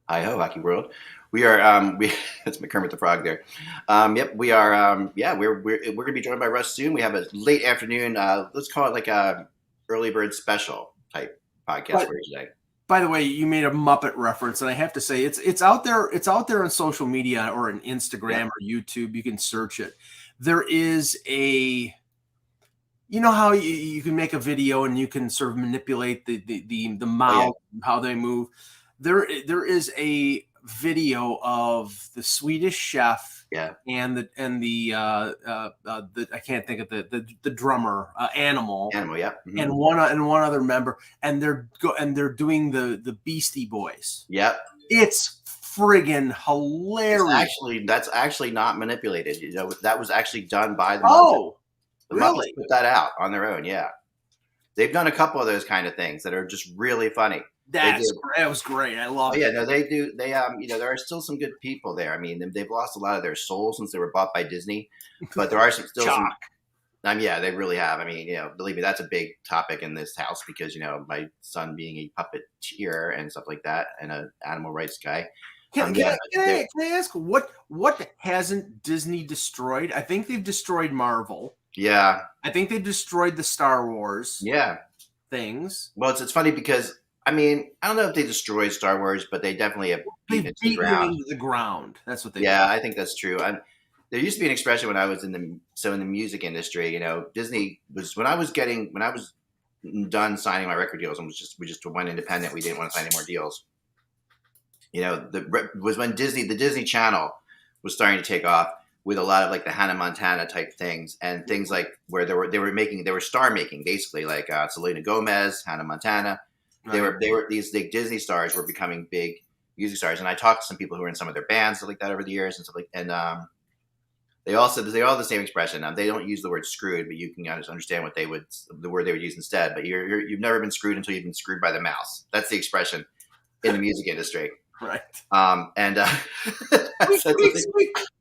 Hi ho, Hockey World. We are that's Kermit the Frog there. Yep, we are we're gonna be joined by Russ soon. We have a late afternoon, let's call it like a early bird special type podcast But for you today. by the way, you made a Muppet reference, and I have to say it's out there. It's out there on social media or on Yeah, Instagram or YouTube. You can search it. There is a you know how you can make a video and you can sort of manipulate the oh yeah, mouth, how they move. There is a video of the Swedish chef yeah. and the I can't think of the drummer animal Animal, yeah. and one other member, and they're doing the Beastie Boys. Yep. It's friggin' It's hilarious. that's actually not manipulated. That was actually done by the Muppets. Oh, The Muppets really? put that out on their own. Yeah, they've done a couple of those kind of things that are just really funny. They did. That was great. I Oh loved yeah, it. no, they do. There are still some good people there. I mean, they've lost a lot of their soul since they were bought by Disney, but there are still some. Chalk. Yeah, they really have. I mean, believe me, that's a big topic in this house because my son being a puppeteer and stuff like that, and an animal rights guy. Can, can, Yeah, I, can I ask what hasn't Disney destroyed? I think they've destroyed Marvel. yeah, I think they've destroyed the Star Wars yeah. things. Well, it's funny because I mean, I don't know if they destroyed Star Wars, but they definitely have beaten They've it to the beaten them ground. into the ground. That's what they've Yeah, done. I think that's true. There used to be an expression when I was in the music industry. Disney was when I was done signing my record deals and we just went independent. We didn't want to sign any more deals. Was when the Disney Channel was starting to take off with a lot of like the Hannah Montana type things and things like where they were star making basically like Selena Gomez, Hannah Montana. Right. They were these big Disney stars were becoming big music stars, and I talked to some people who were in some of their bands stuff like that over the years and stuff like and they all have the same expression. They don't use the word screwed, but you can understand what the word they would use instead. But you've never been screwed until you've been screwed by the mouse. That's the expression in the music industry. Right. And that's what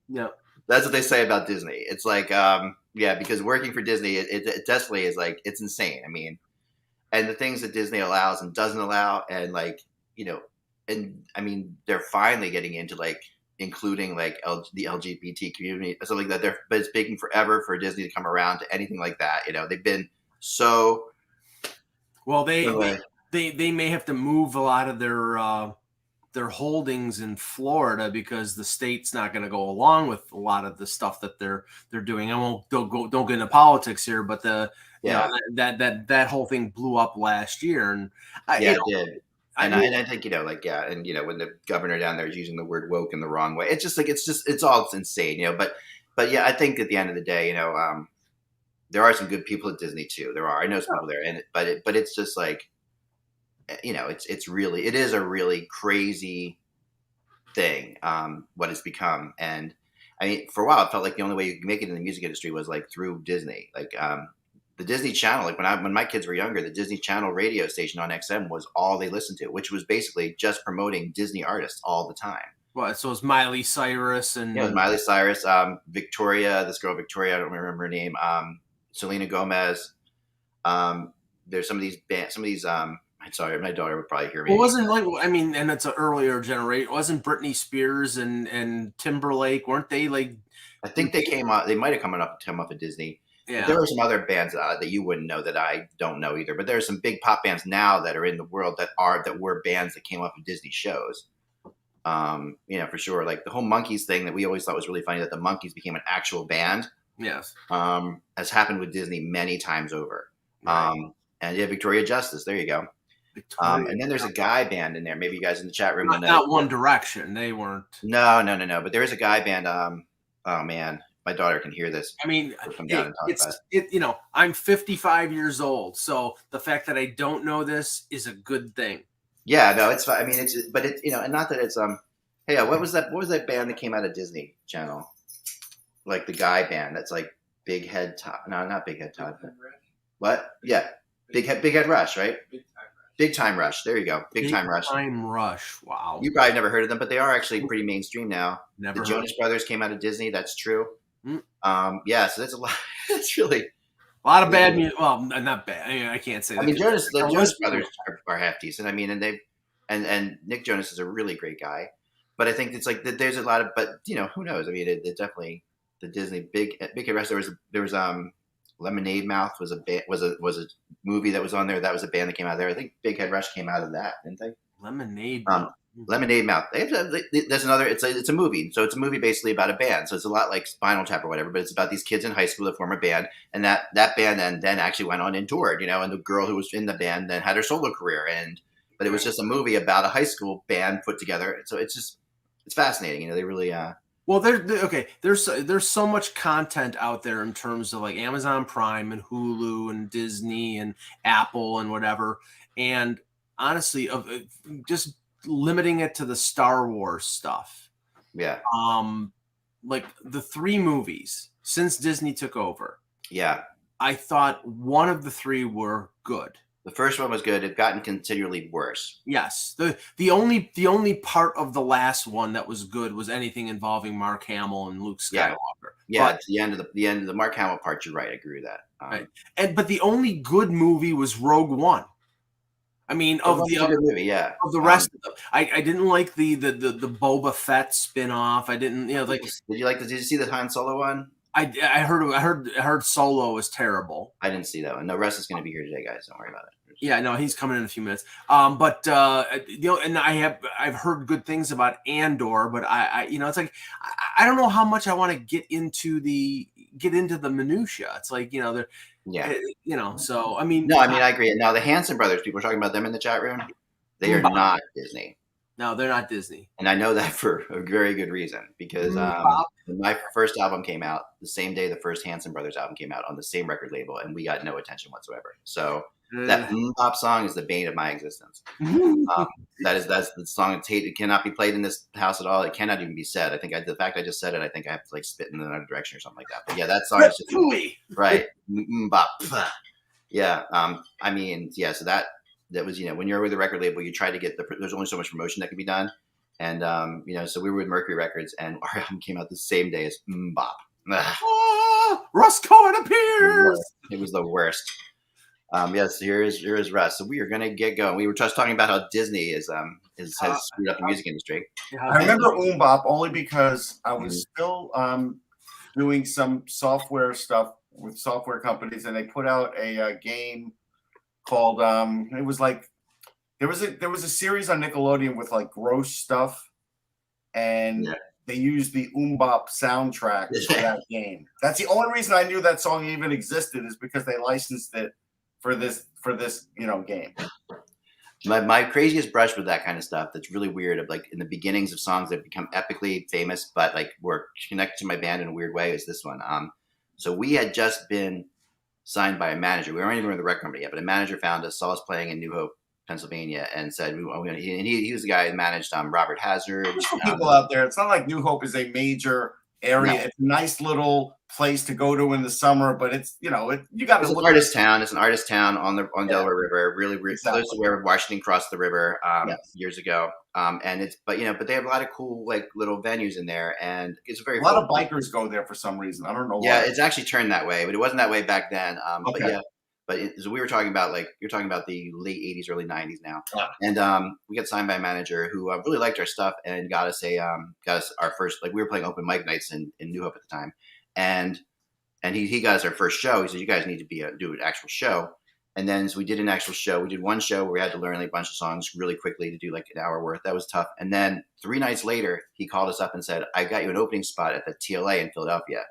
Yeah. that's what they say about Disney. It's like, yeah, because working for Disney, it definitely is like it's insane. I mean, and the things that Disney allows and doesn't allow, and and I mean, they're finally getting into like including like the LGBT community, something like that. But it's taking forever for Disney to come around to anything like that. They've been so. Well, Anyway, they may have to move a lot of their holdings in Florida because the state's not going to go along with a lot of the stuff that they're doing. I won't don't get into politics here, but yeah, that whole thing blew up last year, and yeah, it did. I And mean, I think and when the governor down there is using the word woke in the wrong way, it's just like it's all insane, But yeah, I think at the end of the day, there are some good people at Disney too. There are, I know some people there, but it's just like, it is a really crazy thing, what it's become. And I mean, for a while, it felt like the only way you could make it in the music industry was like through Disney, like the Disney Channel. Like when my kids were younger, the Disney Channel radio station on XM was all they listened to, which was basically just promoting Disney artists all the time. well, so it's Miley Cyrus It was and Miley Cyrus, Victoria, this girl Victoria, I don't remember her name, Selena Gomez. There's some of these bands, I'm sorry, my daughter would probably hear me. well, wasn't like I mean, and it's an earlier generation. Wasn't Britney Spears and Timberlake? Weren't they like? I think they might have come up at Disney. But there Yeah. are some other bands that you wouldn't know that I don't know either. But there are some big pop bands now that are in the world that were bands that came up of Disney shows. For sure. Like the whole Monkeys thing that we always thought was really funny, that the Monkeys became an actual band, Yes. has happened with Disney many times over. Right. And yeah, Victoria Justice. There you go. Victoria. And then there's a guy band in there. Maybe you guys in the chat room will know. Not One Direction. They weren't. No. But there is a guy band. Oh man, my daughter can hear this. I mean, We'll come down and talk about it. I'm 55 years old, so the fact that I don't know this is a good thing. Yeah, no, it's fine. I mean, but it's and not that it's Hey, what was that? What was that band that came out of Disney Channel? Like the guy band that's like Big Head Todd. No, not Big Head Todd. What? Yeah, Big Head Rush, right? Big Time Rush. There you go. Big Time Rush. Time Rush. Wow. You probably never heard of them, but they are actually pretty mainstream now. Never The heard. Jonas Brothers came out of Disney. That's true. Mm. Yeah, so that's a lot. It's really. A lot of bad music. Well, not bad. I can't say that. I mean, the Jonas Brothers are half decent. I mean, and and Nick Jonas is a really great guy, but I think it's like there's a lot of, but who knows? I mean, it definitely the Disney big hit rest. There was Lemonade Mouth was a movie that was on there. That was a band that came out of there. I think Big Head Rush came out of that, didn't they? Lemonade Um, Mouth. Lemonade Mouth. There's another. It's a movie. So it's a movie basically about a band. So it's a lot like Spinal Tap or whatever, but it's about these kids in high school that form a band, and that band then actually went on and toured. And the girl who was in the band then had her solo career. But it was just a movie about a high school band put together. So it's fascinating. They really. Well, okay. There's so much content out there in terms of like Amazon Prime and Hulu and Disney and Apple and whatever. And honestly, just limiting it to the Star Wars stuff. Yeah. Like the 3 movies since Disney took over. Yeah. I thought one of the 3 were good. The first one was good. It's gotten considerably worse. Yes. The only part of the last one that was good was anything involving Mark Hamill and Luke Skywalker. Yeah, but the end of the Mark Hamill part, you're right. I agree with that. Right. But the only good movie was Rogue One. I mean, of the rest of them, I didn't like the Boba Fett spin-off. I didn't, like. Did you see the Han Solo one? I heard Solo was terrible. I didn't see that one. No, Russ is going to be here today, guys. Don't worry about it. Yeah, no, he's coming in a few minutes. But and I've heard good things about Andor, but I it's like I don't know how much I want to get into the minutia. It's like so I mean. No, I mean I agree. Now the Hanson brothers, people are talking about them in the chat room. They are not Disney. No, they're not Disney. And I know that for a very good reason, because when my first album came out, the same day the first Hanson Brothers album came out on the same record label, and we got no attention whatsoever. So that Pop song is the bane of my existence. That's the song. It cannot be played in this house at all. It cannot even be said. I think the fact I just said it, I think I have to like spit in another direction or something like that. But yeah, that song is just right. Bop. Yeah. I mean, yeah. So that was, when you're with a record label, you try to get there's only so much promotion that can be done. And, so we were with Mercury Records, and our album came out the same day as Bop. Russ Cohen appears. It was the worst. Yes, here is Russ. So we are going to get going. We were just talking about how Disney has screwed up the music industry. I remember Bop only because I was still doing some software stuff with software companies, and they put out a game called it was like there was a series on Nickelodeon with like gross stuff, and they used the Bop soundtrack for that game. That's the only reason I knew that song even existed, is because they licensed it for this game. My craziest brush with that kind of stuff that's really weird, of like in the beginnings of songs that become epically famous but like were connected to my band in a weird way, is this one. So we had just been signed by a manager. We weren't even in the record company yet, but a manager found us, saw us playing in New Hope, Pennsylvania, and said, he was the guy who managed Robert Hazard. People out there, it's not like New Hope is a major area. No. It's a nice little place to go to in the summer, but it's, you got to. It's an artist town. It's an artist town on Delaware River, really close to where Washington crossed the river years ago. But they have a lot of cool like little venues in there, and it's a lot of bikers go there for some reason. I don't know why. Yeah, it's actually turned that way, but it wasn't that way back then. So we were talking about you're talking about the late 80s, early 90s now. Yeah. And we got signed by a manager who really liked our stuff and got us our first, like, we were playing open mic nights in New Hope at the time. And he got us our first show. He said, you guys need to do an actual show. And then so we did an actual show. We did one show where we had to learn like a bunch of songs really quickly to do like an hour worth. That was tough. And then 3 nights later, he called us up and said, I got you an opening spot at the TLA in Philadelphia,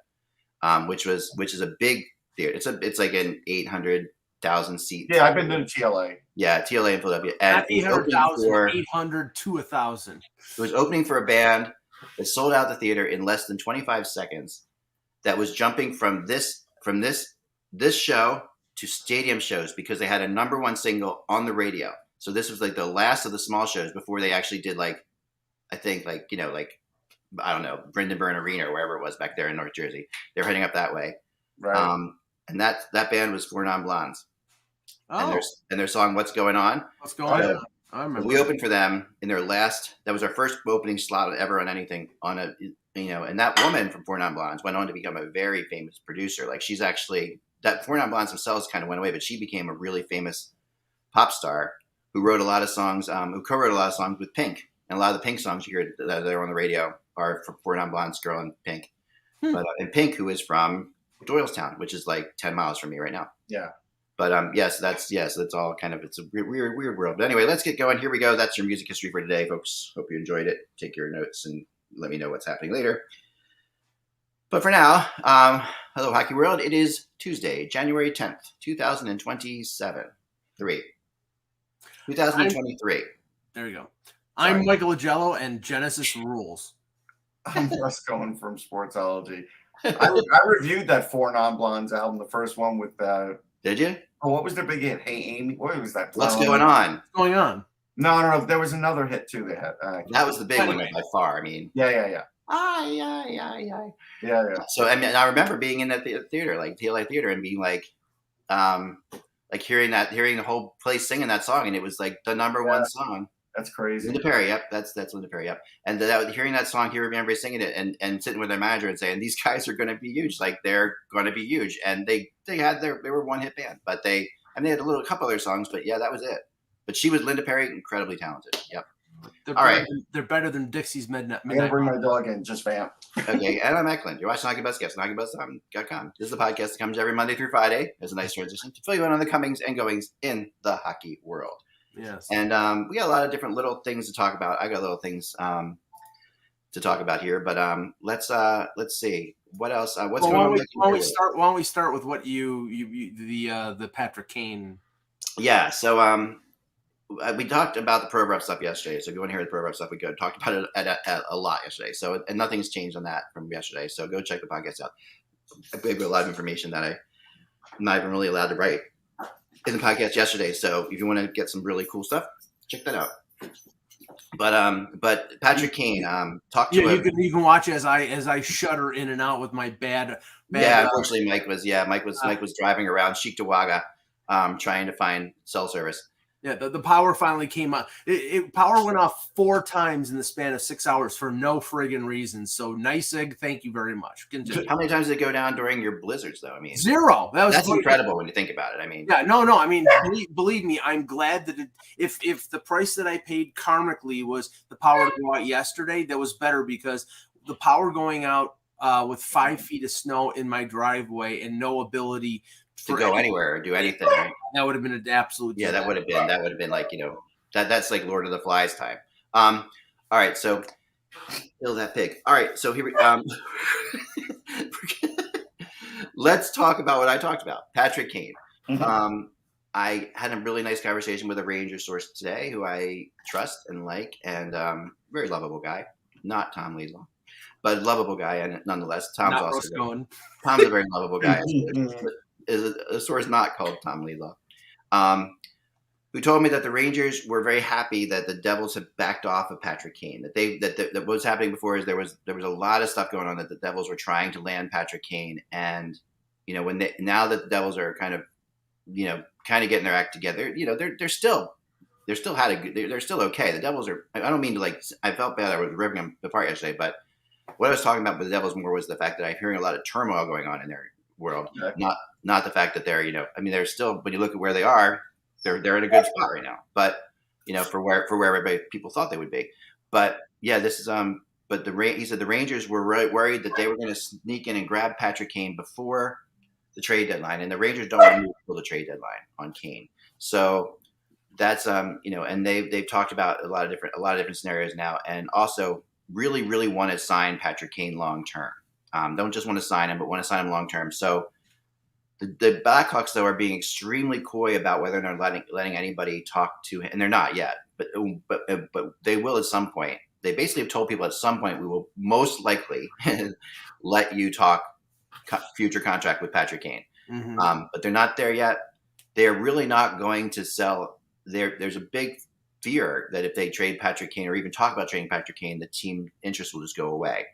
which is a big theater. It's like an 800,000 seat. Yeah, I've been to the TLA. Yeah, TLA in Philadelphia. And 800,000, 800 to 1,000. It was opening for a band that sold out the theater in less than 25 seconds. That was jumping from this show to stadium shows because they had a #1 single on the radio. So this was like the last of the small shows before they actually did I don't know, Brendan Arena or wherever it was back there in North Jersey. They're heading up that way. Right. And that band was Four Non Blondes. Oh. And their song "What's Going On." What's going on? I remember. We opened for them in their last. That was our first opening slot ever on anything on a. And that woman from Four Non Blondes went on to become a very famous producer. Like she's actually that Four Non Blondes themselves kind of went away, but she became a really famous pop star who wrote a lot of songs, who co-wrote a lot of songs with Pink. And a lot of the Pink songs you hear that are on the radio are from Four Non Blondes, Girl, and Pink. But and Pink, who is from Doylestown, which is like 10 miles from me right now. Yeah. But yes, that's all kind of, it's a weird world. But anyway, let's get going. Here we go. That's your music history for today, folks. Hope you enjoyed it. Take your notes and let me know what's happening later. But for now, hello, Hockey World. It is Tuesday, January 10th, 2023. There you go. I'm Michael Agello, and Genesis rules. I'm just going from Sportsology. I reviewed that Four Non Blondes album, the first one with. Did you? Oh, what was their big hit? Hey Amy. What was that? What's going on? What's going on? No. There was another hit too. They had. That was the big one by far. I mean. Yeah. Yeah. So I mean, I remember being in that theater, like TLI Theater, and being like hearing the whole place singing that song, and it was like the number one song. That's crazy. Linda Perry, yep, that's Linda Perry, yep. And hearing that song, he remember singing it and sitting with their manager and saying, "These guys are going to be huge, like they're going to be huge." And they were one hit band, but they had a couple other songs, but yeah, that was it. But she was Linda Perry, incredibly talented. Yep. They're better than Dixie's Midnight. I'm gonna bring my dog in, just vamp. Okay, and I'm Eklund. You're watching HockeyBuzzcast on HockeyBuzz.com. This is the podcast that comes every Monday through Friday. There's a nice transition to fill you in on the comings and goings in the hockey world. Yes. And we got a lot of different little things to talk about. I got little things to talk about here, but let's see what else. What's going on? Why don't we start with what the Patrick Kane? Yeah. So we talked about the Pro Ref stuff yesterday. So if you want to hear the Pro Ref stuff, we talked about it a lot yesterday. So and nothing's changed on that from yesterday. So go check the podcast out. I gave you a lot of information that I'm not even really allowed to write in the podcast yesterday. So if you want to get some really cool stuff, check that out. But Patrick Kane, talk to him. You can watch as I shudder in and out with my bad. Yeah, unfortunately, Mike was driving around Cheektowaga, trying to find cell service. Yeah, the power finally came on. Power went off 4 times in the span of 6 hours for no friggin' reason. So nice egg, thank you very much. Continue. How many times did it go down during your blizzards, though? I mean, 0. That's incredible when you think about it. I mean, yeah, no. I mean, believe me, I'm glad that if the price that I paid karmically was the power to go out yesterday, that was better because the power going out with 5 feet of snow in my driveway and no ability to go anywhere or do anything, right? That would have been an absolute. Yeah, that would have been like, that's like Lord of the Flies time. All right, so kill that pig. All right, so here we let's talk about what I talked about, Patrick Kane. Mm-hmm. I had a really nice conversation with a Rangers source today who I trust and like, and very lovable guy, not Tom Laidlaw, but lovable guy, and nonetheless, Tom's a very lovable guy. Is a source not called Tom Laidlaw, who told me that the Rangers were very happy that the Devils had backed off of Patrick Kane. That what was happening before is there was a lot of stuff going on that the Devils were trying to land Patrick Kane, and now that the Devils are kind of getting their act together, they're still okay. The Devils are. I don't mean to I felt bad I was ripping them apart yesterday, but what I was talking about with the Devils more was the fact that I'm hearing a lot of turmoil going on in their world, not the fact that they're they're still, when you look at where they are, they're in a good spot right now, but for where everybody people thought they would be. But yeah, this is but he said the Rangers were worried that they were going to sneak in and grab Patrick Kane before the trade deadline, and the Rangers don't want to move until the trade deadline on Kane. So that's and they've talked about a lot of different scenarios now, and also really want to sign Patrick Kane long term. Don't just want to sign him, but want to sign him long term. So the Blackhawks, though, are being extremely coy about whether they're letting anybody talk to him, and they're not yet, but they will at some point. They basically have told people at some point we will most likely let you talk future contract with Patrick Kane, but they're not there yet. They're really not going to sell. There's a big fear that if they trade Patrick Kane or even talk about trading Patrick Kane, the team interest will just go away,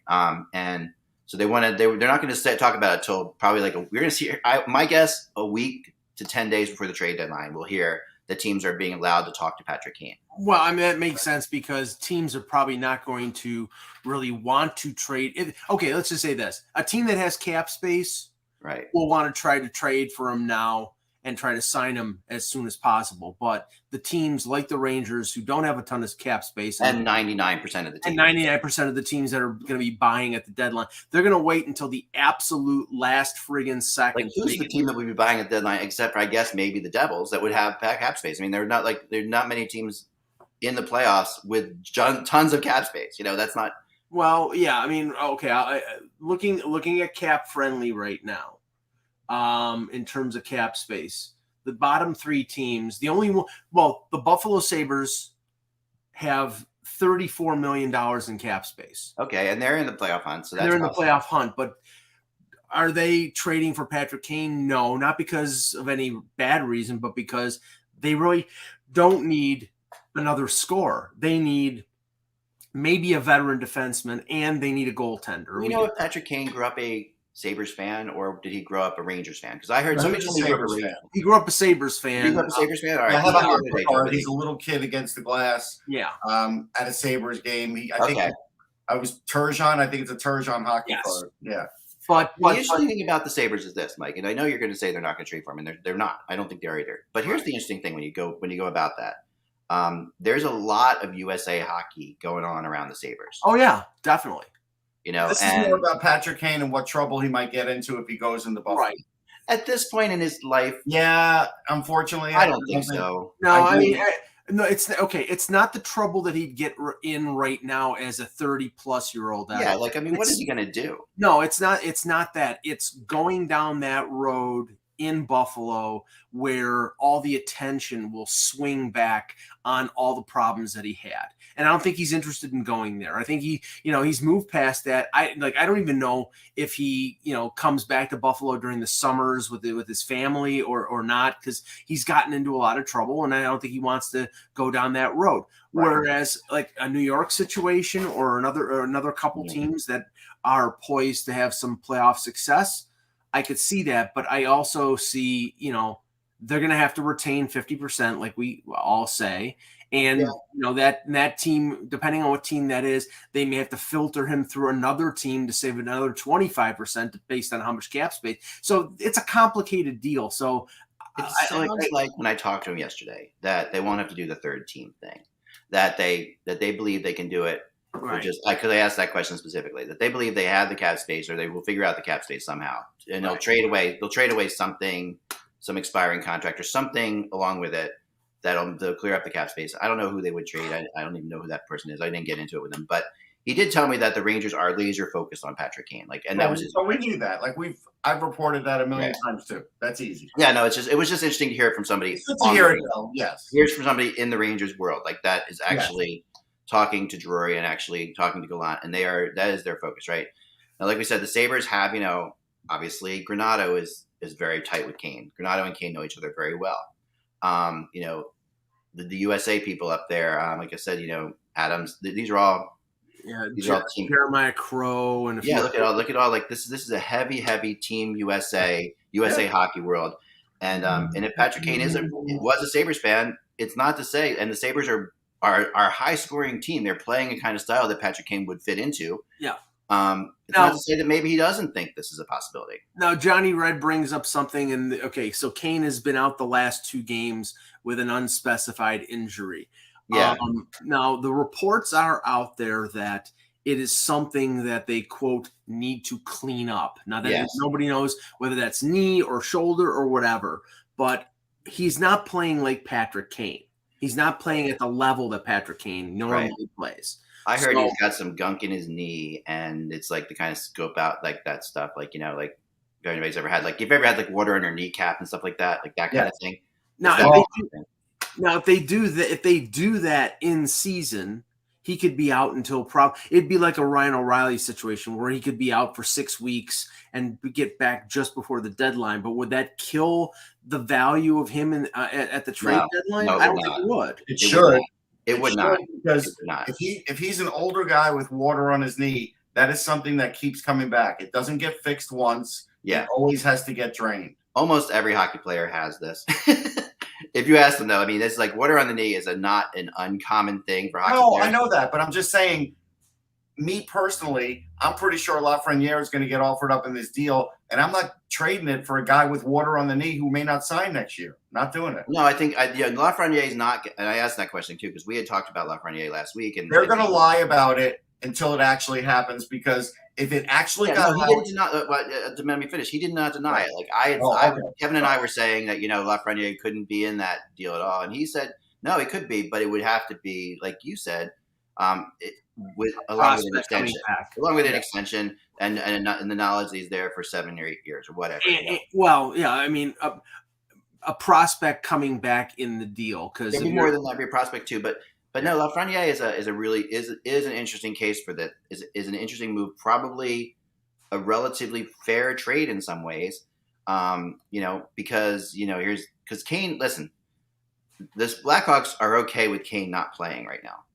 and so they're not going to talk about it till probably we're going to see. My guess, a week to 10 days before the trade deadline, we'll hear that teams are being allowed to talk to Patrick Kane. Well, I mean, that makes sense because teams are probably not going to really want to trade. Okay, let's just say this: a team that has cap space, right, will want to try to trade for him now and try to sign him as soon as possible. But the teams like the Rangers, who don't have a ton of cap space, and 99% of the teams, and 99% of the teams that are going to be buying at the deadline, they're going to wait until the absolute last friggin' second. Like, who's the team that would be buying at the deadline, except for, I guess, maybe the Devils, that would have cap space? I mean, there are not many teams in the playoffs with tons of cap space. That's not. Well, yeah, I mean, okay. Looking at cap friendly right now, in terms of cap space, the bottom 3 teams, the Buffalo Sabres have $34 million in cap space. Okay, and they're in the playoff hunt, so they're in the playoff hunt. But are they trading for Patrick Kane? No, not because of any bad reason, but because they really don't need another scorer. They need maybe a veteran defenseman, and they need a goaltender. If Patrick Kane grew up a Sabres fan, or did he grow up a Rangers fan? Because I heard somebody he grew up a Sabres fan. He grew up a Sabres fan? All right. He's a little kid against the glass. Yeah. At a Sabres game. I think I was Turgeon. I think it's a Turgeon hockey card. Yeah. But the interesting thing about the Sabres is this, Mike, and I know you're going to say they're not going to trade for him, and they're not. I don't think they are either. But here's the interesting thing when you go about that. There's a lot of USA hockey going on around the Sabres. Oh yeah, definitely. This is more about Patrick Kane and what trouble he might get into if he goes into Buffalo. Right. At this point in his life, yeah, unfortunately, I don't think so. No, I mean, no, it's okay. It's not the trouble that he'd get in right now as a 30-plus-year-old. Yeah, what is he going to do? No, it's not. It's not that. It's going down that road in Buffalo where all the attention will swing back on all the problems that he had. And I don't think he's interested in going there. I think he's moved past that. I don't even know if he, comes back to Buffalo during the summers with his family or not, because he's gotten into a lot of trouble, and I don't think he wants to go down that road. Right. Whereas like a New York situation or another couple teams that are poised to have some playoff success, I could see that, but I also see, they're going to have to retain 50%, like we all say. And, that team, depending on what team that is, they may have to filter him through another team to save another 25% based on how much cap space. So it's a complicated deal. So it sounds like when I talked to him yesterday that they won't have to do the third team thing, that they believe they can do it. Right. Because I asked that question specifically, that they believe they have the cap space, or they will figure out the cap space somehow, and they'll trade away something, some expiring contract or something along with it that'll clear up the cap space. I don't know who they would trade. I don't even know who that person is. I didn't get into it with them, but he did tell me that the Rangers are laser focused on Patrick Kane. That was his. So we knew that. I've reported that a million times too. That's easy. Yeah, no, it was just interesting to hear it from somebody. Yes. Here's from somebody in the Rangers world. That is actually. Yes. Talking to Drury and actually talking to Gallant, and that is their focus, right? Now, like we said, the Sabres have, obviously Granato is very tight with Kane. Granato and Kane know each other very well. The USA people up there, like I said, Adams, these are all team. Jeremiah Crow and look at all like this is a heavy team USA hockey world, and if Patrick Kane was a Sabres fan, it's not to say, and the Sabres are high scoring team. They're playing a kind of style that Patrick Kane would fit into. Yeah. It's not to say that maybe he doesn't think this is a possibility. Now, Johnny Red brings up something, so Kane has been out the last 2 games with an unspecified injury. Yeah. Now, the reports are out there that it is something that they, quote, need to clean up. Now, that nobody knows whether that's knee or shoulder or whatever, but he's not playing like Patrick Kane. He's not playing at the level that Patrick Kane normally plays. I heard he's got some gunk in his knee, and it's like the kind of scope out like that stuff. If anybody's ever had if you've ever had water on your kneecap and stuff like that kind of thing. Now, if they do that in season, he could be out until it'd be like a Ryan O'Reilly situation where he could be out for 6 weeks and get back just before the deadline. But would that kill the value of him at the trade deadline? I don't think it would. It should. It would not. Because if he's an older guy with water on his knee, that is something that keeps coming back. It doesn't get fixed once. Yeah. It always has to get drained. Almost every hockey player has this. If you ask them, though, it's like water on the knee is not an uncommon thing for hockey players. I know that, but I'm just saying me personally, I'm pretty sure Lafreniere is going to get offered up in this deal, and I'm not trading it for a guy with water on the knee who may not sign next year. Not doing it. No, I think Lafreniere is not. And I asked that question too because we had talked about Lafreniere last week, and they're going to lie about it until it actually happens. Because if it actually got, he didn't deny. To let me finish. He did not deny it. Like Kevin and I were saying that Lafreniere couldn't be in that deal at all, and he said no, it could be, but it would have to be like you said. Along with an extension, and the knowledge that he's there for 7 or 8 years or whatever. I mean, a prospect coming back in the deal because it'd be more than that, be a prospect too. But no, Lafreniere is an interesting case for that. Is an interesting move, probably a relatively fair trade in some ways. Because Kane. Listen, this Blackhawks are okay with Kane not playing right now.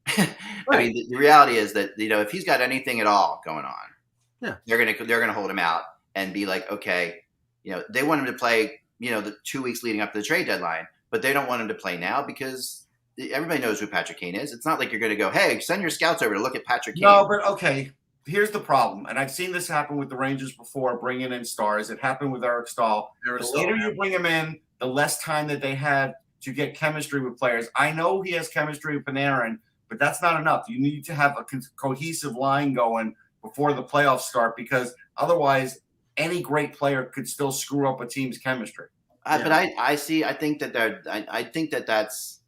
I mean, the reality is that if he's got anything at all going on, they're gonna hold him out and be like, okay, they want him to play, the 2 weeks leading up to the trade deadline, but they don't want him to play now because everybody knows who Patrick Kane is. It's not like you're gonna go, hey, send your scouts over to look at Patrick Kane. No, but okay. Here's the problem, and I've seen this happen with the Rangers before, bringing in stars. It happened with Eric Stahl. The later you bring him in, the less time that they had to get chemistry with players. I know he has chemistry with Panarin, but that's not enough. You need to have a cohesive line going before the playoffs start, because otherwise any great player could still screw up a team's chemistry. But I think that that's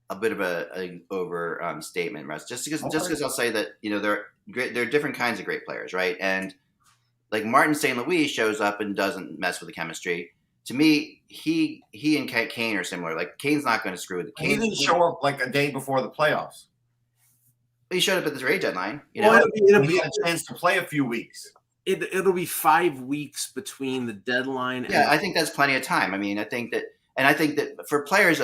a bit of a over statement, Russ. Just because I'll say that there are different kinds of great players, right? And like Martin St. Louis shows up and doesn't mess with the chemistry. To me, he and Kane are similar. Like Kane's not going to screw with. He didn't show up like a day before the playoffs. He showed up at the trade dedeadline. He had a chance to play a few weeks. It'll be 5 weeks between the deadline. I think that's plenty of time. I mean, I think that for players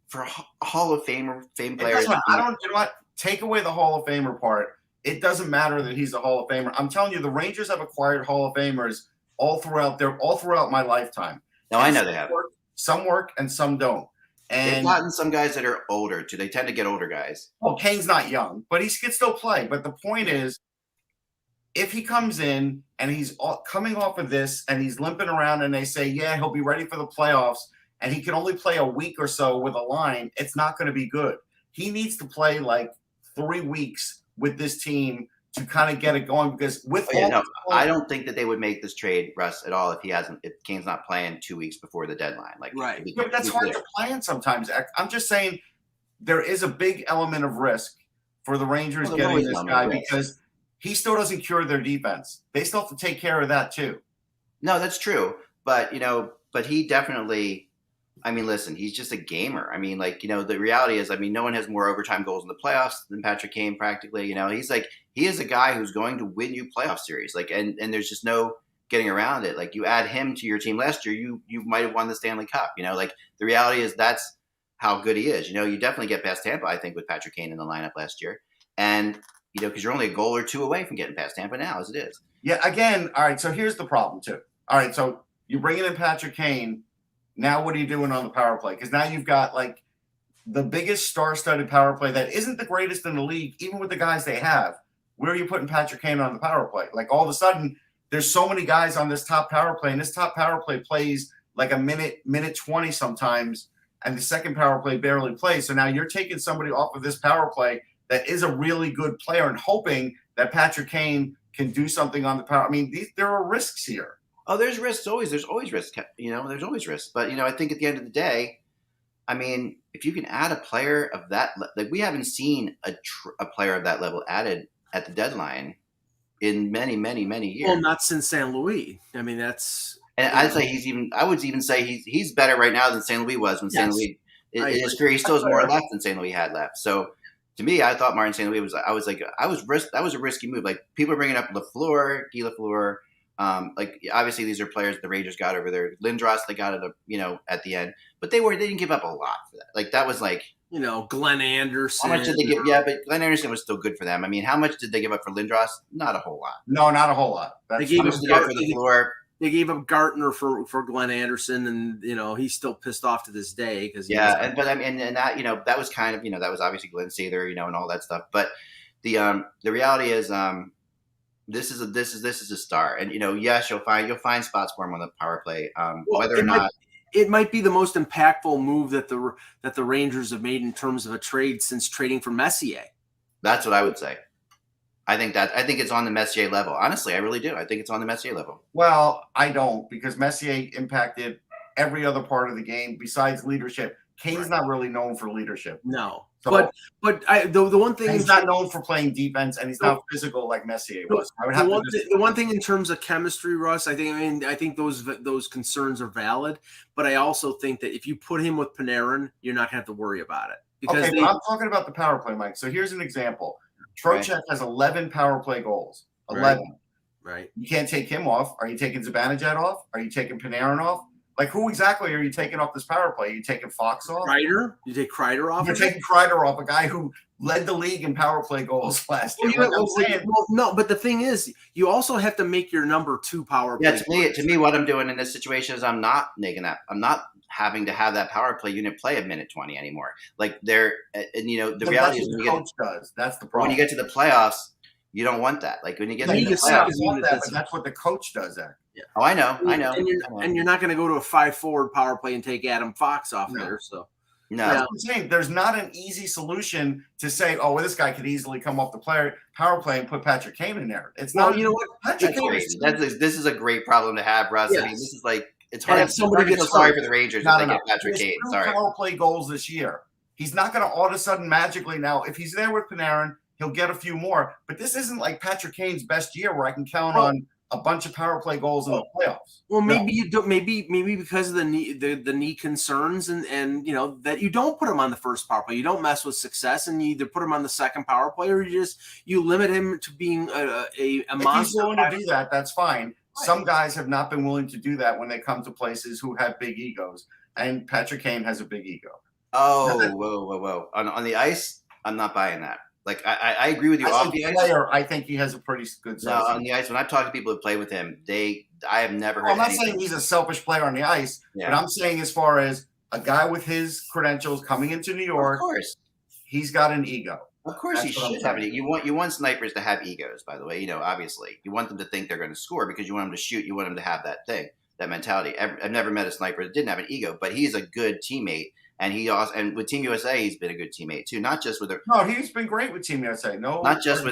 for Hall of Fame players, I don't. You know what? Take away the Hall of Famer part. It doesn't matter that he's a Hall of Famer. I'm telling you, the Rangers have acquired Hall of Famers all throughout my lifetime. No, I know they have. Some work and some don't. And they've gotten some guys that are older too. They tend to get older guys. Well, Kane's not young, but he can still play. But the point is, if he comes in and he's coming off of this and he's limping around and they say, yeah, he'll be ready for the playoffs, and he can only play a week or so with a line, it's not going to be good. He needs to play like 3 weeks with this team to kind of get it going, because I don't think that they would make this trade, Russ, at all if Kane's not playing 2 weeks before the deadline. Like, right. Yeah, but that's hard to plan sometimes. I'm just saying there is a big element of risk for the Rangers getting this guy, because he still doesn't cure their defense. They still have to take care of that too. No, that's true. But he definitely, I mean, listen, he's just a gamer. I mean, the reality is, no one has more overtime goals in the playoffs than Patrick Kane practically. He is a guy who's going to win you playoff series. And there's just no getting around it. Like, you add him to your team last year, you might have won the Stanley Cup. The reality is that's how good he is. You definitely get past Tampa, I think, with Patrick Kane in the lineup last year. And, because you're only a goal or two away from getting past Tampa now, as it is. Yeah, again, all right, so here's the problem too. All right, so you're bringing in Patrick Kane. Now what are you doing on the power play? Because now you've got like the biggest star-studded power play that isn't the greatest in the league, even with the guys they have. Where are you putting Patrick Kane on the power play? Like, all of a sudden, there's so many guys on this top power play, and this top power play plays like a minute 20 sometimes, and the second power play barely plays. So now you're taking somebody off of this power play that is a really good player and hoping that Patrick Kane can do something on the power. I mean, there are risks here. Oh, there's risks always. There's always risks. There's always risks. But, I think at the end of the day, if you can add a player of that, like, we haven't seen a player of that level added at the deadline in many, many, many years. Well, not since St. Louis. That's. And I would even say he's better right now than St. Louis was when St. Louis, in his career, he still has more left than St. Louis had left. So, to me, I thought Martin St. Louis that was a risky move. Like, people are bringing up Guy Lafleur. Obviously these are players the Rangers got over there. Lindros, they got it, at the end, but they didn't give up a lot for that. Like, that was like, Glenn Anderson. How much did they give? Yeah, but Glenn Anderson was still good for them. How much did they give up for Lindros? Not a whole lot. No, not a whole lot. They gave up Gartner for Glenn Anderson, and he's still pissed off to this day because that that was kind of that was obviously Glenn Sather, and all that stuff. But The reality is this is a star, and yes, you'll find spots for him on the power play. Whether or not it might be the most impactful move that the Rangers have made in terms of a trade since trading for Messier. That's what I would say. I think it's on the Messier level. Honestly, I really do. I think it's on the Messier level. Well, I don't, because Messier impacted every other part of the game besides leadership. Kane's not really known for leadership. No. So, but the one thing he's not known for playing defense, and he's not physical like Messier was. The one thing in terms of chemistry, Russ, I think those concerns are valid, but I also think that if you put him with Panarin, you're not going to have to worry about it. Because I'm talking about the power play, Mike. So here's an example. Trocheck has 11 power play goals. 11. Right. You can't take him off. Are you taking Zibanejad off? Are you taking Panarin off? Like, who exactly are you taking off this power play? Are you taking Fox off? Kreider? You take Kreider off? You're taking Kreider off, a guy who led the league in power play goals last year. No, but the thing is, you also have to make your number 2 power play. Yeah, to me, what I'm doing in this situation is I'm not making that. I'm not having to have that power play unit play a minute 20 anymore. Like the reality is the coach does. That's the problem. When you get to the playoffs, you don't want that. Like when you get to the playoffs, but that's what the coach does there. Yeah. Oh, I know. And you're not going to go to a 5-forward power play and take Adam Fox off there. So no, that's what I'm saying. There's not an easy solution to say, oh, well, this guy could easily come off the power play and put Patrick Kane in there. It's not. You know what? Patrick Kane this is a great problem to have, Russ. Yes. I mean, this is like it's hard. It's hard to feel sorry for the Rangers if they get Patrick Kane. Sorry. Power play goals this year. He's not going to all of a sudden magically now. If he's there with Panarin, he'll get a few more. But this isn't like Patrick Kane's best year where I can count on a bunch of power play goals in the playoffs. Well, maybe you don't. Maybe because of the knee concerns, and that you don't put him on the first power play. You don't mess with success, and you either put him on the second power play, or you limit him to being a monster. If he's willing to do that, that's fine. Right. Some guys have not been willing to do that when they come to places who have big egos, and Patrick Kane has a big ego. Oh, whoa! On the ice, I'm not buying that. Like I agree with you. Off the ice, I think he has a pretty good. No, on the ice. When I've talked to people who play with him, I have never heard. I'm not saying he's a selfish player on the ice, but I'm saying as far as a guy with his credentials coming into New York, of course, he's got an ego. Of course, he should have it. You want snipers to have egos. By the way, obviously, you want them to think they're going to score because you want them to shoot. You want them to have that thing, that mentality. I've never met a sniper that didn't have an ego, but he's a good teammate. And and with Team USA, he's been a good teammate too. Not just with he's been great with Team USA. Not just